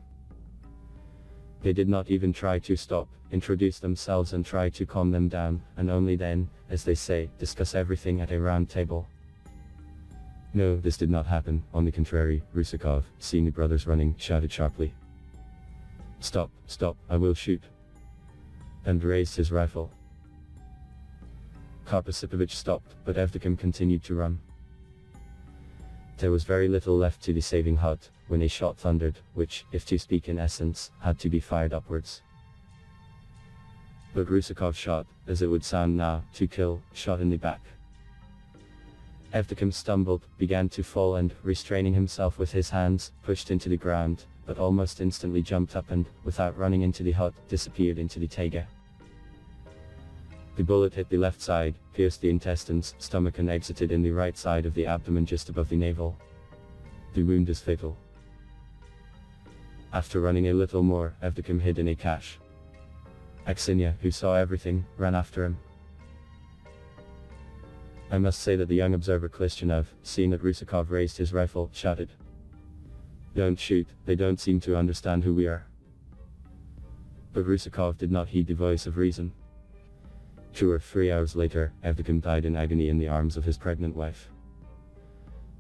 They did not even try to stop, introduce themselves and try to calm them down, and only then, as they say, discuss everything at a round table. No, this did not happen. On the contrary, Rusakov, seeing the brothers running, shouted sharply, "Stop, stop, I will shoot," and raised his rifle. Karp Osipovich stopped, but Evdokim continued to run. There was very little left to the saving hut, when a shot thundered, which, if to speak in essence, had to be fired upwards. But Rusakov shot, as it would sound now, to kill, shot in the back. Evdokim stumbled, began to fall and, restraining himself with his hands, pushed into the ground, but almost instantly jumped up and, without running into the hut, disappeared into the taiga. The bullet hit the left side, pierced the intestines, stomach and exited in the right side of the abdomen just above the navel. The wound is fatal. After running a little more, Evdokim hid in a cache. Aksenia, who saw everything, ran after him. I must say that the young observer Klishchanov, seeing that Rusakov raised his rifle, shouted, "Don't shoot, they don't seem to understand who we are." But Rusakov did not heed the voice of reason. 2 or 3 hours later, Evdokim died in agony in the arms of his pregnant wife.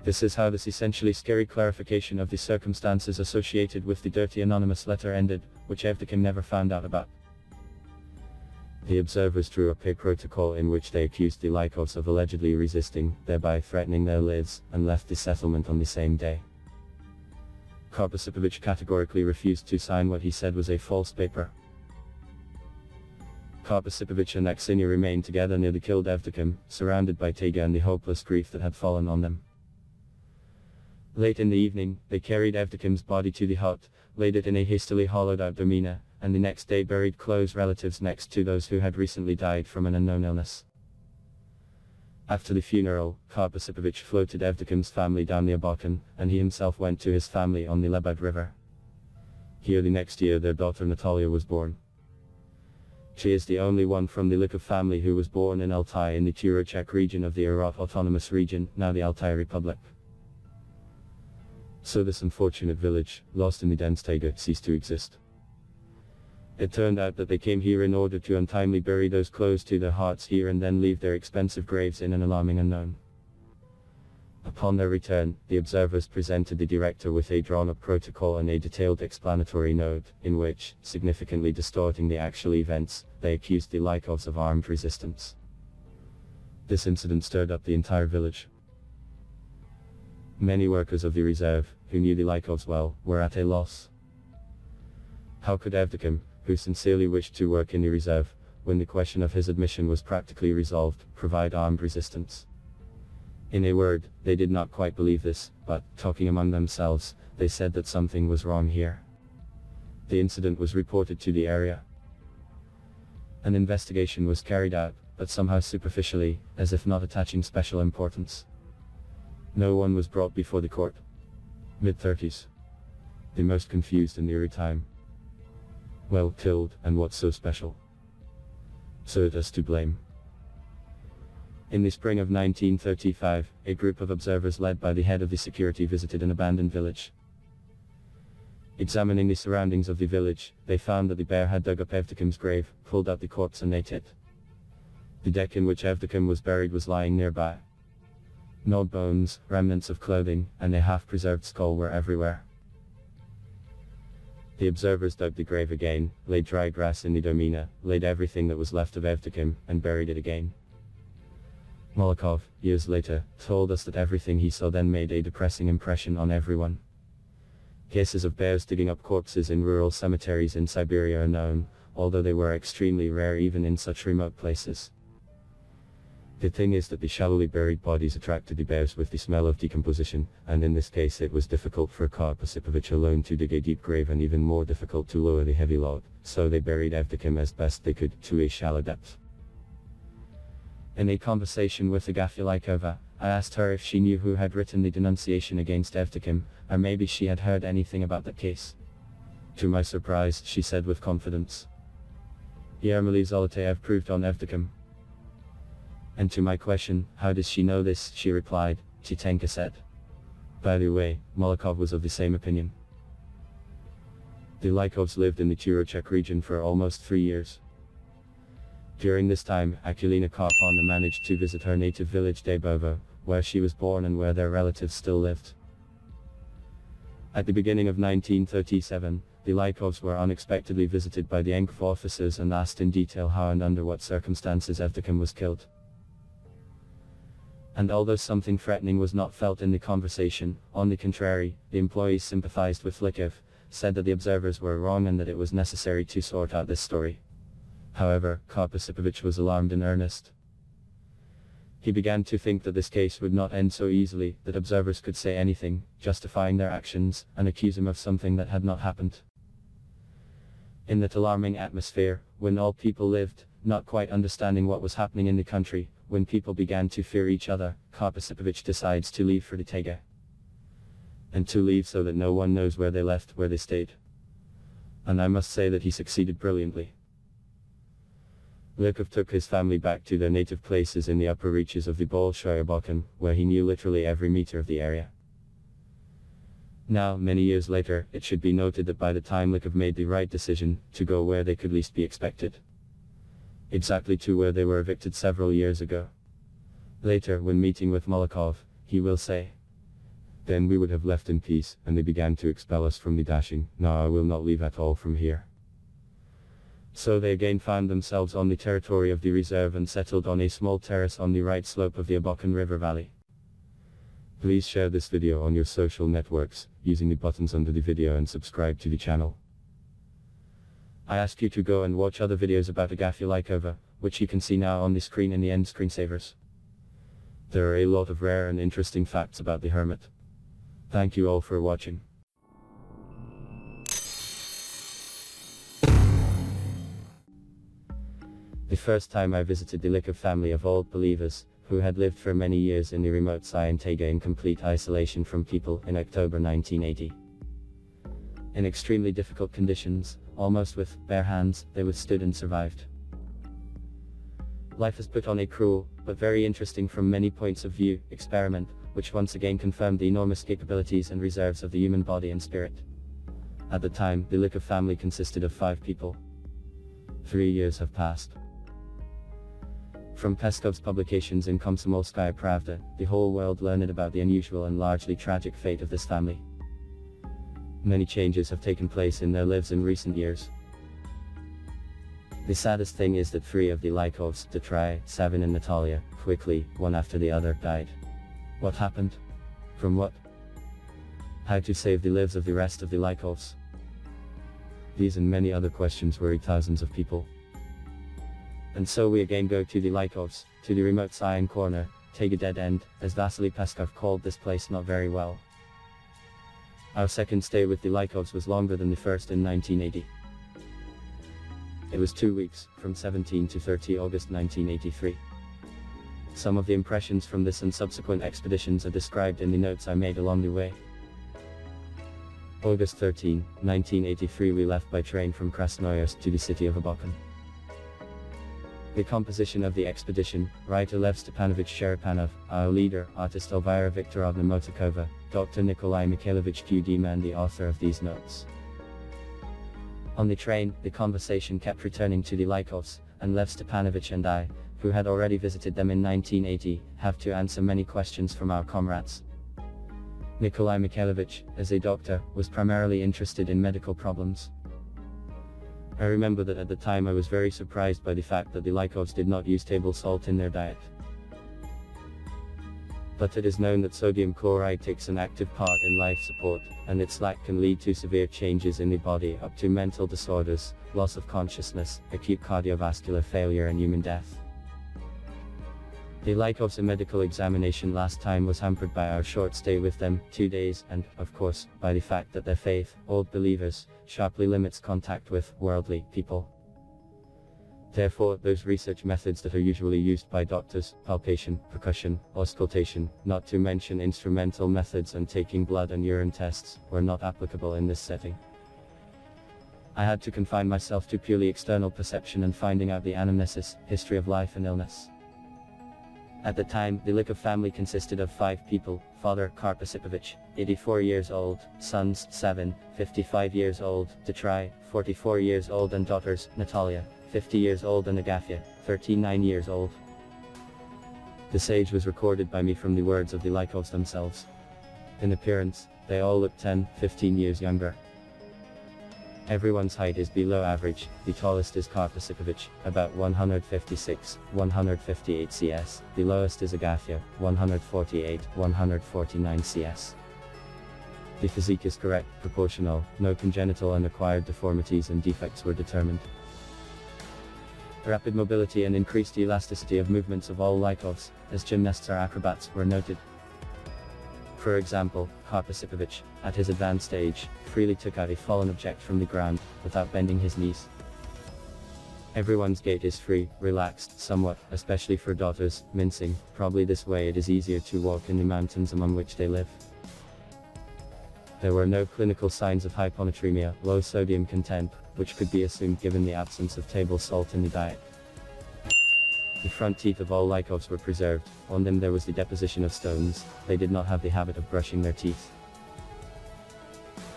This is how this essentially scary clarification of the circumstances associated with the dirty anonymous letter ended, which Evdokim never found out about. The observers drew up a protocol in which they accused the Lykovs of allegedly resisting, thereby threatening their lives, and left the settlement on the same day. Karp Osipovich categorically refused to sign what he said was a false paper. Karp Osipovich and Aksenia remained together near the killed Evdokim, surrounded by taiga and the hopeless grief that had fallen on them. Late in the evening, they carried Evdokim's body to the hut, laid it in a hastily hollowed-out domina, and the next day buried close relatives next to those who had recently died from an unknown illness. After the funeral, Karp Osipovich floated Evdokim's family down the Abakan, and he himself went to his family on the Erinat River. Here the next year their daughter Natalya was born. She is the only one from the Lykov family who was born in Altai in the Turachak region of the Arat Autonomous Region, now the Altai Republic. So this unfortunate village, lost in the dense taiga, ceased to exist. It turned out that they came here in order to untimely bury those close to their hearts here and then leave their expensive graves in an alarming unknown. Upon their return, the observers presented the director with a drawn-up protocol and a detailed explanatory note, in which, significantly distorting the actual events, they accused the Lykovs of armed resistance. This incident stirred up the entire village. Many workers of the reserve, who knew the Lykovs well, were at a loss. How could Evdokim, who sincerely wished to work in the reserve, when the question of his admission was practically resolved, provide armed resistance? In a word, they did not quite believe this, but, talking among themselves, they said that something was wrong here. The incident was reported to the area. An investigation was carried out, but somehow superficially, as if not attaching special importance. No one was brought before the court. Mid-30s. The most confused in their time. Well, killed, and what's so special? So it is to blame. In the spring of 1935, a group of observers led by the head of the security visited an abandoned village. Examining the surroundings of the village, they found that the bear had dug up Evdokim's grave, pulled out the corpse and ate it. The deck in which Evdokim was buried was lying nearby. Gnawed bones, remnants of clothing, and a half-preserved skull were everywhere. The observers dug the grave again, laid dry grass in the domina, laid everything that was left of Evdokim, and buried it again. Molokov, years later, told us that everything he saw then made a depressing impression on everyone. Cases of bears digging up corpses in rural cemeteries in Siberia are known, although they were extremely rare even in such remote places. The thing is that the shallowly buried bodies attracted the bears with the smell of decomposition, and in this case it was difficult for Karp Osipovich alone to dig a deep grave and even more difficult to lower the heavy log, so they buried Evdokim as best they could, to a shallow depth. In a conversation with Agafia Lykova, I asked her if she knew who had written the denunciation against Evdokim, or maybe she had heard anything about that case. To my surprise, she said with confidence, "Yermily Zolotayev proved on Evdokim." And to my question, how does she know this, she replied, Chitenka said. By the way, Molokov was of the same opinion. The Lykovs lived in the Turachak region for almost 3 years. During this time, Akulina Karpovna managed to visit her native village Debovo, where she was born and where their relatives still lived. At the beginning of 1937, the Lykovs were unexpectedly visited by the Enkv officers and asked in detail how and under what circumstances Evdokim was killed. And although something threatening was not felt in the conversation, on the contrary, the employees sympathized with Lykov, said that the observers were wrong and that it was necessary to sort out this story. However, Karp Osipovich was alarmed in earnest. He began to think that this case would not end so easily, that observers could say anything, justifying their actions, and accuse him of something that had not happened. In that alarming atmosphere, when all people lived, not quite understanding what was happening in the country, when people began to fear each other, Karp Osipovich decides to leave for the taiga. And to leave so that no one knows where they left, where they stayed. And I must say that he succeeded brilliantly. Lykov took his family back to their native places in the upper reaches of the Bolshoi Abakan, where he knew literally every meter of the area. Now, many years later, it should be noted that by the time Lykov made the right decision, to go where they could least be expected. Exactly to where they were evicted several years ago. Later, when meeting with Molokov, he will say, "Then we would have left in peace, and they began to expel us from the dashing. Now I will not leave at all from here." So they again found themselves on the territory of the reserve and settled on a small terrace on the right slope of the Abakan River valley. Please share this video on your social networks, using the buttons under the video, and subscribe to the channel. I ask you to go and watch other videos about Agafya Lykova, which you can see now on the screen in the end screensavers. There are a lot of rare and interesting facts about the Hermit. Thank you all for watching. The first time I visited the Lykov family of old believers, who had lived for many years in the remote taiga in complete isolation from people, in October 1980. In extremely difficult conditions, almost with bare hands, they withstood and survived. Life has put on a cruel, but very interesting from many points of view, experiment, which once again confirmed the enormous capabilities and reserves of the human body and spirit. At the time, the Lykov family consisted of 5 people. 3 years have passed. From Peskov's publications in Komsomolskaya Pravda, the whole world learned about the unusual and largely tragic fate of this family. Many changes have taken place in their lives in recent years. The saddest thing is that 3 of the Lykovs, Dmitry, Savin and Natalya, quickly, one after the other, died. What happened? From what? How to save the lives of the rest of the Lykovs? These and many other questions worry thousands of people. And so we again go to the Lykovs, to the remote Siberia corner, take a dead end, as Vasily Peskov called this place not very well. Our second stay with the Lykovs was longer than the first in 1980. It was 2 weeks, from 17 to 30 August 1983. Some of the impressions from this and subsequent expeditions are described in the notes I made along the way. August 13, 1983 we left by train from Krasnoyarsk to the city of Abakan. The composition of the expedition: writer Lev Stepanovich Sherepanov, our leader, artist Elvira Viktorovna Motakova, Dr. Nikolai Mikhailovich Kudim, and the author of these notes. On the train, the conversation kept returning to the Lykovs, and Lev Stepanovich and I, who had already visited them in 1980, have to answer many questions from our comrades. Nikolai Mikhailovich, as a doctor, was primarily interested in medical problems. I remember that at the time I was very surprised by the fact that the Lykovs did not use table salt in their diet. But it is known that sodium chloride takes an active part in life support, and its lack can lead to severe changes in the body, up to mental disorders, loss of consciousness, acute cardiovascular failure and human death. The Lykovs' medical examination last time was hampered by our short stay with them, 2 days, and, of course, by the fact that their faith, old believers, sharply limits contact with worldly people. Therefore, those research methods that are usually used by doctors, palpation, percussion, auscultation, not to mention instrumental methods and taking blood and urine tests, were not applicable in this setting. I had to confine myself to purely external perception and finding out the anamnesis, history of life and illness. At the time, the Lykov family consisted of 5 people: father Karp Osipovich, 84 years old, sons Savin, 55 years old, Dmitry, 44 years old, and daughters Natalya, 50 years old, and Agafya, 39 years old. This age was recorded by me from the words of the Lykovs themselves. In appearance, they all look 10-15 years younger. Everyone's height is below average. The tallest is Karp Osipovich, about 156-158 cm, the lowest is Agafya, 148-149 cm. The physique is correct, proportional, no congenital and acquired deformities and defects were determined. Rapid mobility and increased elasticity of movements of all Lykovs, as gymnasts or acrobats, were noted. For example, Karp Osipovich, at his advanced age, freely took out a fallen object from the ground, without bending his knees. Everyone's gait is free, relaxed, somewhat, especially for daughters, mincing, probably this way it is easier to walk in the mountains among which they live. There were no clinical signs of hyponatremia, low sodium content, which could be assumed given the absence of table salt in the diet. The front teeth of all Lykovs were preserved, on them there was the deposition of stones, they did not have the habit of brushing their teeth.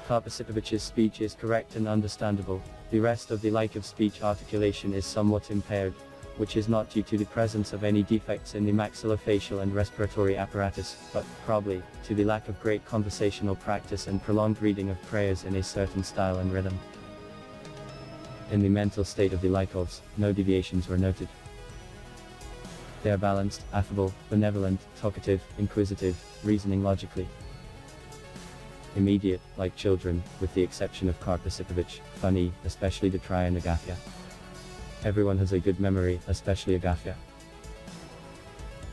Karp Osipovich's speech is correct and understandable, the rest of the Lykov speech articulation is somewhat impaired, which is not due to the presence of any defects in the maxillofacial and respiratory apparatus, but, probably, to the lack of great conversational practice and prolonged reading of prayers in a certain style and rhythm. In the mental state of the Lykovs, no deviations were noted. They are balanced, affable, benevolent, talkative, inquisitive, reasoning logically. Immediate, like children, with the exception of Karp Osipovich, funny, especially Dmitry and Agafya. Everyone has a good memory, especially Agafya.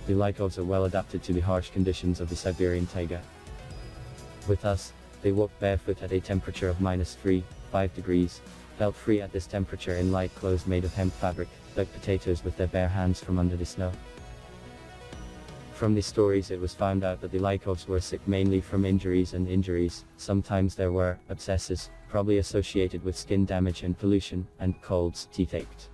The Lykovs are well adapted to the harsh conditions of the Siberian taiga. With us, they walk barefoot at a temperature of -3.5 degrees, felt free at this temperature in light clothes made of hemp fabric, dug potatoes with their bare hands from under the snow. From the stories it was found out that the Lykovs were sick mainly from injuries, sometimes there were abscesses, probably associated with skin damage and pollution, and colds, teeth ached.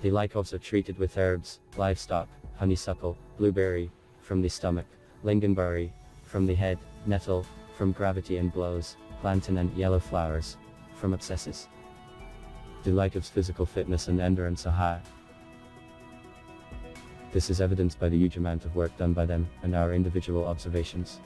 The Lykovs are treated with herbs, livestock, honeysuckle, blueberry, from the stomach, lingonberry, from the head, nettle, from gravity and blows, plantain and yellow flowers, from abscesses. The Lykovs' physical fitness and endurance are high. This is evidenced by the huge amount of work done by them, and our individual observations.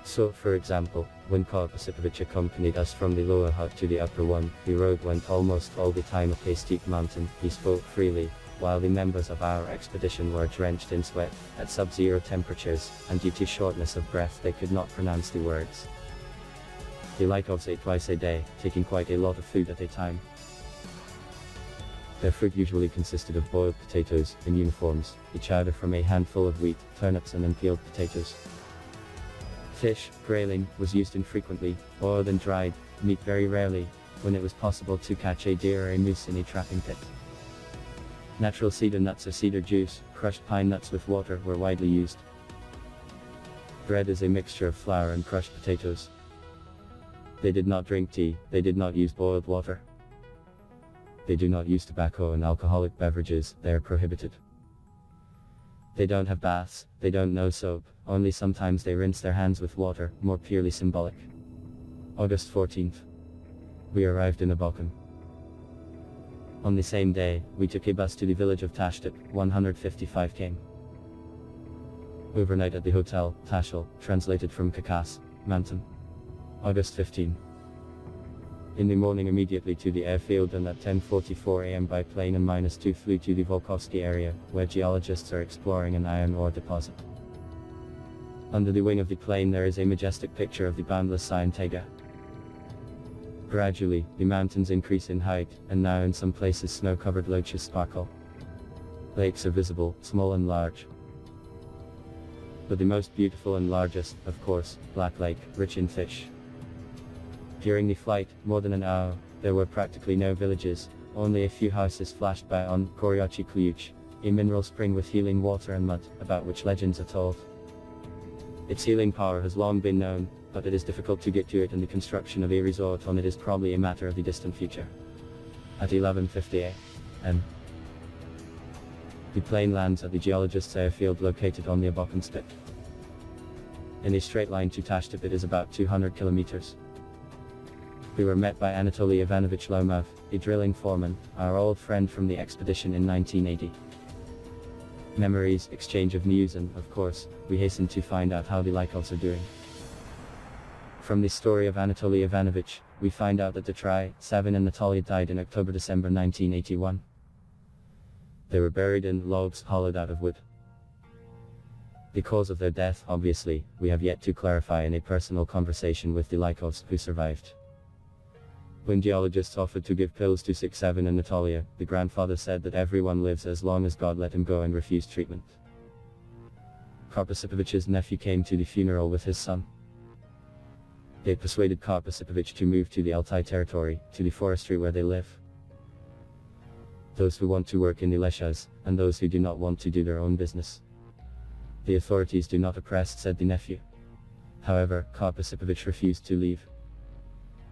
So, for example, when Karp Osipovich accompanied us from the lower hut to the upper one, the road went almost all the time up a steep mountain, he spoke freely, while the members of our expedition were drenched in sweat, at sub-zero temperatures, and due to shortness of breath they could not pronounce the words. The Lykovs ate twice a day, taking quite a lot of food at a time. Their food usually consisted of boiled potatoes, in uniforms, the chowder from a handful of wheat, turnips and unpeeled potatoes. Fish, grayling, was used infrequently, boiled and dried, meat very rarely, when it was possible to catch a deer or a moose in a trapping pit. Natural cedar nuts or cedar juice, crushed pine nuts with water were widely used. Bread is a mixture of flour and crushed potatoes. They did not drink tea, they did not use boiled water. They do not use tobacco and alcoholic beverages, they are prohibited. They don't have baths, they don't know soap, only sometimes they rinse their hands with water, more purely symbolic. August 14th. We arrived in Abakan. On the same day, we took a bus to the village of Tashtip, 155 km. Overnight at the hotel, Tashel, translated from Kakas, mountain. August 15. In the morning immediately to the airfield and at 10:44 am by plane and -2 flew to the Volkovsky area, where geologists are exploring an iron ore deposit. Under the wing of the plane there is a majestic picture of the boundless Siberia taiga. Gradually, the mountains increase in height, and now in some places snow-covered loches sparkle. Lakes are visible, small and large. But the most beautiful and largest, of course, Black Lake, rich in fish. During the flight, more than an hour, there were practically no villages, only a few houses flashed by on Koryachi Kluyuch, a mineral spring with healing water and mud, about which legends are told. Its healing power has long been known, but it is difficult to get to it, and the construction of a resort on it is probably a matter of the distant future. At 11:50 am. The plane lands at the Geologists airfield located on the Abakan spit. In a straight line to Tashtip it is about 200 kilometers. We were met by Anatoly Ivanovich Lomov, a drilling foreman, our old friend from the expedition in 1980. Memories, exchange of news, and, of course, we hastened to find out how the Lykovs are doing. From the story of Anatoly Ivanovich, we find out that Dmitry, Savin and Natalya died in October-December 1981. They were buried in logs hollowed out of wood. The cause of their death, obviously, we have yet to clarify in a personal conversation with the Lykovs, who survived. When geologists offered to give pills to sick Savin and Natalya, the grandfather said that everyone lives as long as God let him go, and refused treatment. Karp Osipovich's nephew came to the funeral with his son. They persuaded Karp Osipovich to move to the Altai territory, to the forestry where they live. Those who want to work in the leshas, and those who do not want to do their own business. The authorities do not oppress, said the nephew. However, Karp Osipovich refused to leave.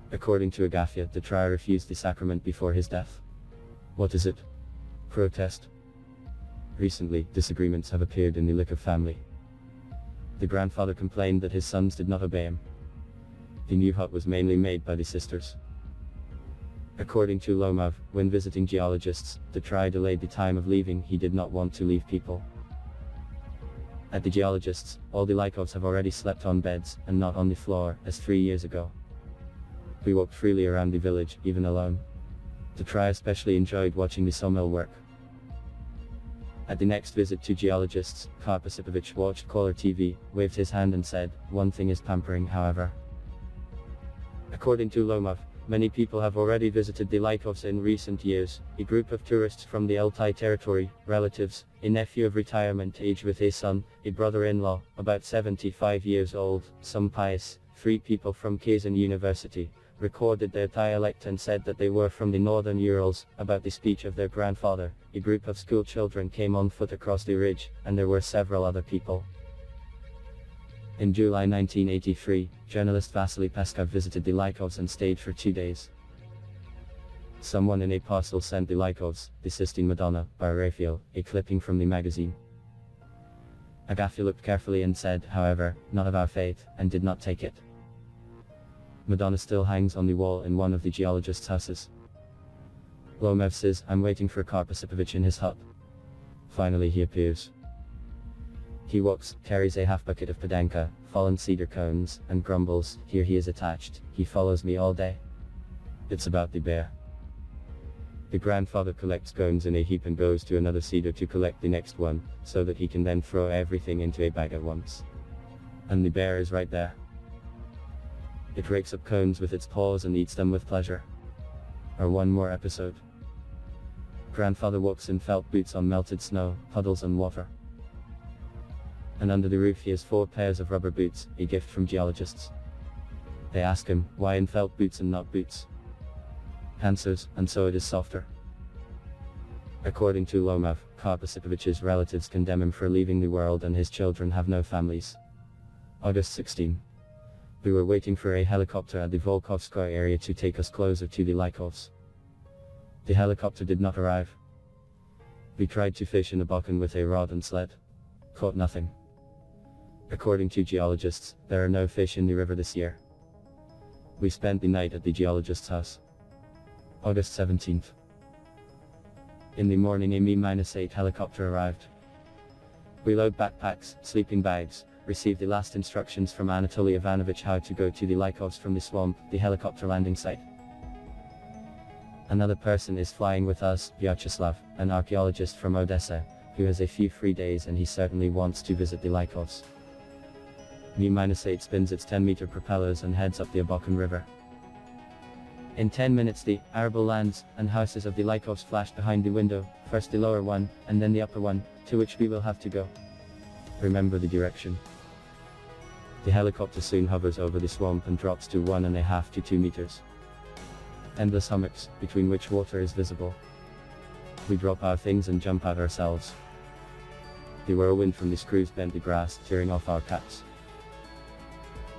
According to Agafya, Dmitry refused the sacrament before his death. What is it? Protest. Recently, disagreements have appeared in the Lykov family. The grandfather complained that his sons did not obey him. The new hut was mainly made by the sisters. According to Lomov, when visiting geologists, Dmitry delayed the time of leaving. He did not want to leave people. At the geologists, all the Lykovs have already slept on beds, and not on the floor, as 3 years ago. We walked freely around the village, even alone. Dmitry especially enjoyed watching the sawmill work. At the next visit to geologists, Karp Osipovich watched Color TV, waved his hand and said, "One thing is pampering, however." According to Lomov, many people have already visited the Lykovs in recent years. A group of tourists from the Altai territory, relatives, a nephew of retirement age with a son, a brother-in-law, about 75 years old, some pious, 3 people from Kazan University, recorded their dialect and said that they were from the northern Urals. About the speech of their grandfather, a group of school children came on foot across the ridge, and there were several other people. In July 1983, journalist Vasily Peskov visited the Lykovs and stayed for 2 days. Someone in a parcel sent the Lykovs, the Sistine Madonna, by Raphael, a clipping from the magazine. Agafia looked carefully and said, however, "Not of our faith," and did not take it. Madonna still hangs on the wall in one of the geologists' houses. Lomov says, "I'm waiting for Karp Osipovich in his hut." Finally he appears. He walks, carries a half bucket of podanka, fallen cedar cones, and grumbles, "Here he is attached, he follows me all day." It's about the bear. The grandfather collects cones in a heap and goes to another cedar to collect the next one, so that he can then throw everything into a bag at once. And the bear is right there. It rakes up cones with its paws and eats them with pleasure. Or one more episode. Grandfather walks in felt boots on melted snow, puddles and water. And under the roof he has 4 pairs of rubber boots, a gift from geologists. They ask him, why in felt boots and not boots? Answers, and so it is softer. According to Lomov, Karp Osipovich's relatives condemn him for leaving the world and his children have no families. August 16. We were waiting for a helicopter at the Volkovskoye area to take us closer to the Lykovs. The helicopter did not arrive. We tried to fish in Abakan with a rod and sled. Caught nothing. According to geologists, there are no fish in the river this year. We spent the night at the geologist's house. August 17th. In the morning a Mi-8 helicopter arrived. We load backpacks, sleeping bags, received the last instructions from Anatoly Ivanovich how to go to the Lykovs from the swamp, the helicopter landing site. Another person is flying with us, Vyacheslav, an archaeologist from Odessa, who has a few free days and he certainly wants to visit the Lykovs. Mi-8 spins its 10-meter propellers and heads up the Abakan River. In 10 minutes the arable lands and houses of the Lykovs flashed behind the window, first the lower one, and then the upper one, to which we will have to go. Remember the direction. The helicopter soon hovers over the swamp and drops to 1.5 to 2 meters. Endless hummocks, between which water is visible. We drop our things and jump out ourselves. The whirlwind from the screws bent the grass, tearing off our caps.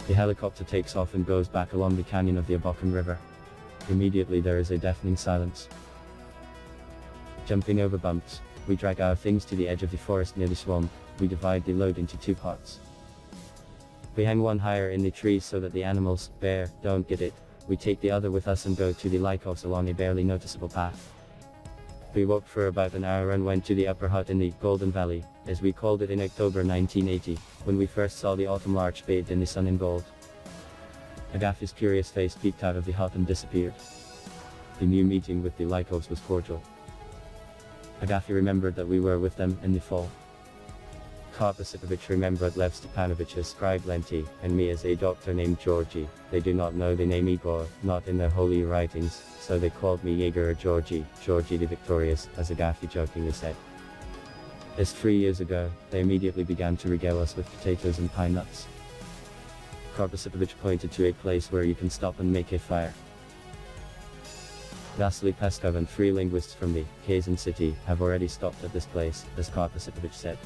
The helicopter takes off and goes back along the canyon of the Abakan River. Immediately there is a deafening silence. Jumping over bumps, we drag our things to the edge of the forest near the swamp. We divide the load into 2 parts. We hang one higher in the trees so that the animals, bear, don't get it. We take the other with us and go to the Lykovs along a barely noticeable path. We walked for about an hour and went to the upper hut in the Golden Valley, as we called it in October 1980, when we first saw the autumn larch bathed in the sun in gold. Agafia's curious face peeked out of the hut and disappeared. The new meeting with the Lykovs was cordial. Agafia remembered that we were with them in the fall. Karp Osipovich remembered Lev Stepanovich's scribe Lenti, and me as a doctor named Georgi. They do not know the name Igor, not in their holy writings, so they called me Yegor or Georgi the Victorious, as Agafia jokingly said. As 3 years ago, they immediately began to regale us with potatoes and pine nuts. Karp Osipovich pointed to a place where you can stop and make a fire. Vasily Peskov and 3 linguists from the Kazan city have already stopped at this place, as Karp Osipovich said.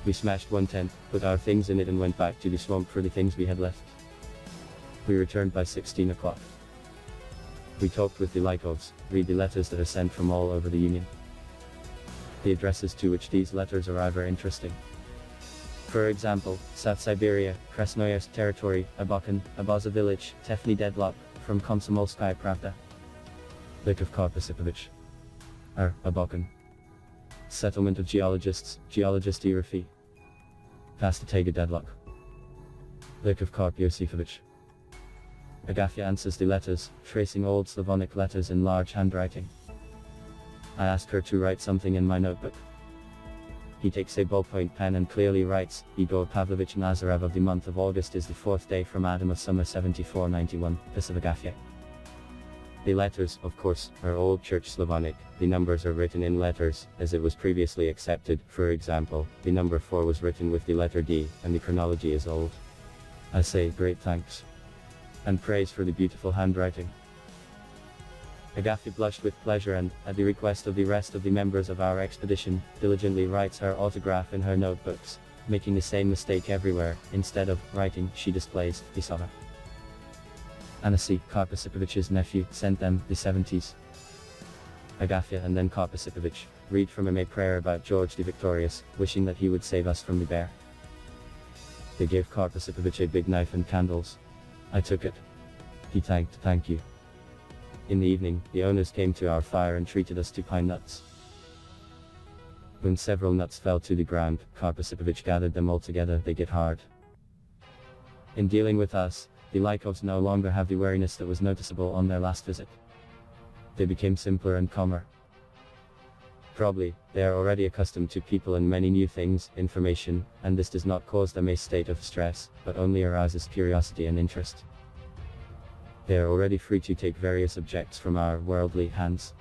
We smashed one tent, put our things in it and went back to the swamp for the things we had left. We returned by 16 o'clock. We talked with the Lykovs, read the letters that are sent from all over the Union. The addresses to which these letters arrive are interesting. For example, South Siberia, Krasnoyarsk territory, Abakan, Abaza village, Tefny Deadlock, from Komsomolskaya Pravda. Lykov Karp Osipovich. Abakan. Settlement of Geologists, Geologist Erafi. Past the taiga Deadlock. Lykov Karp Osipovich. Agafya answers the letters, tracing old Slavonic letters in large handwriting. I ask her to write something in my notebook. He takes a ballpoint pen and clearly writes, Igor Pavlovich Nazarev of the month of August is the 4th day from Adam of summer 7491, Piss of Agafya. The letters, of course, are Old Church Slavonic. The numbers are written in letters, as it was previously accepted. For example, the number 4 was written with the letter D, and the chronology is old. I say great thanks. And praise for the beautiful handwriting. Agafya blushed with pleasure and, at the request of the rest of the members of our expedition, diligently writes her autograph in her notebooks, making the same mistake everywhere. Instead of writing, she displays Pisava. Anasi, Karp Osipovich's nephew, sent them the 70s. Agafya and then Karp Osipovich read from him a prayer about George the Victorious, wishing that he would save us from the bear. They gave Karp Osipovich a big knife and candles. I took it. He thanked, thank you. In the evening, the owners came to our fire and treated us to pine nuts. When several nuts fell to the ground, Karp Osipovich gathered them all together. They get hard. In dealing with us, the Lykovs no longer have the wariness that was noticeable on their last visit. They became simpler and calmer. Probably, they are already accustomed to people and many new things, information, and this does not cause them a state of stress, but only arouses curiosity and interest. They are already free to take various objects from our worldly hands.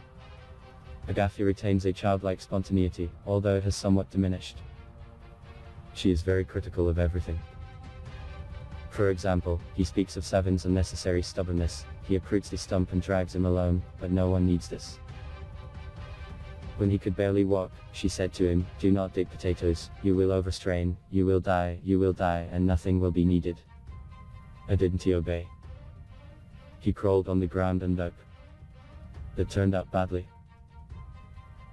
Agafya retains a childlike spontaneity, although it has somewhat diminished. She is very critical of everything. For example, he speaks of Savin's unnecessary stubbornness. He uproots the stump and drags him alone, but no one needs this. When he could barely walk, she said to him, do not dig potatoes, you will overstrain, you will die, and nothing will be needed. Didn't he obey? He crawled on the ground and dug. That turned out badly.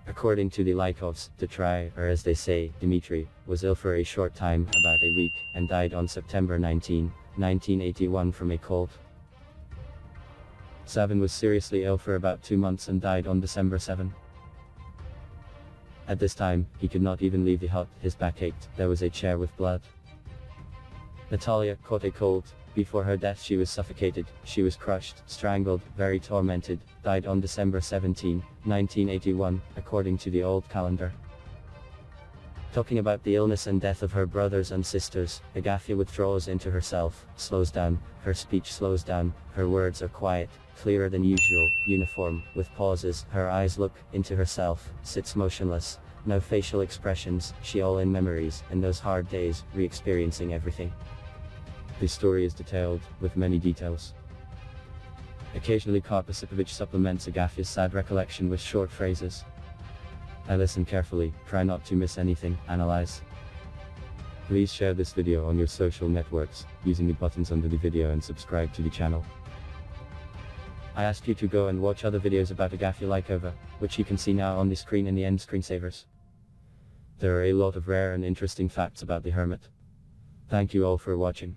According to the Lykovs, Dmitry, or as they say, Dmitry, was ill for a short time, about a week, and died on September 19, 1981 from a cold. Savin was seriously ill for about 2 months and died on December 7. At this time, he could not even leave the hut, his back ached, there was a chair with blood. Natalya caught a cold. Before her death she was suffocated, she was crushed, strangled, very tormented, died on December 17, 1981, according to the old calendar. Talking about the illness and death of her brothers and sisters, Agafya withdraws into herself, slows down, her speech slows down, her words are quiet, clearer than usual, uniform, with pauses, her eyes look into herself, sits motionless, no facial expressions, she all in memories, in those hard days, re-experiencing everything. The story is detailed, with many details. Occasionally Karp Osipovich supplements Agafya's sad recollection with short phrases. I listen carefully, try not to miss anything, analyze. Please share this video on your social networks, using the buttons under the video and subscribe to the channel. I ask you to go and watch other videos about Agafya Lykova, which you can see now on the screen in the end screensavers. There are a lot of rare and interesting facts about the Hermit. Thank you all for watching.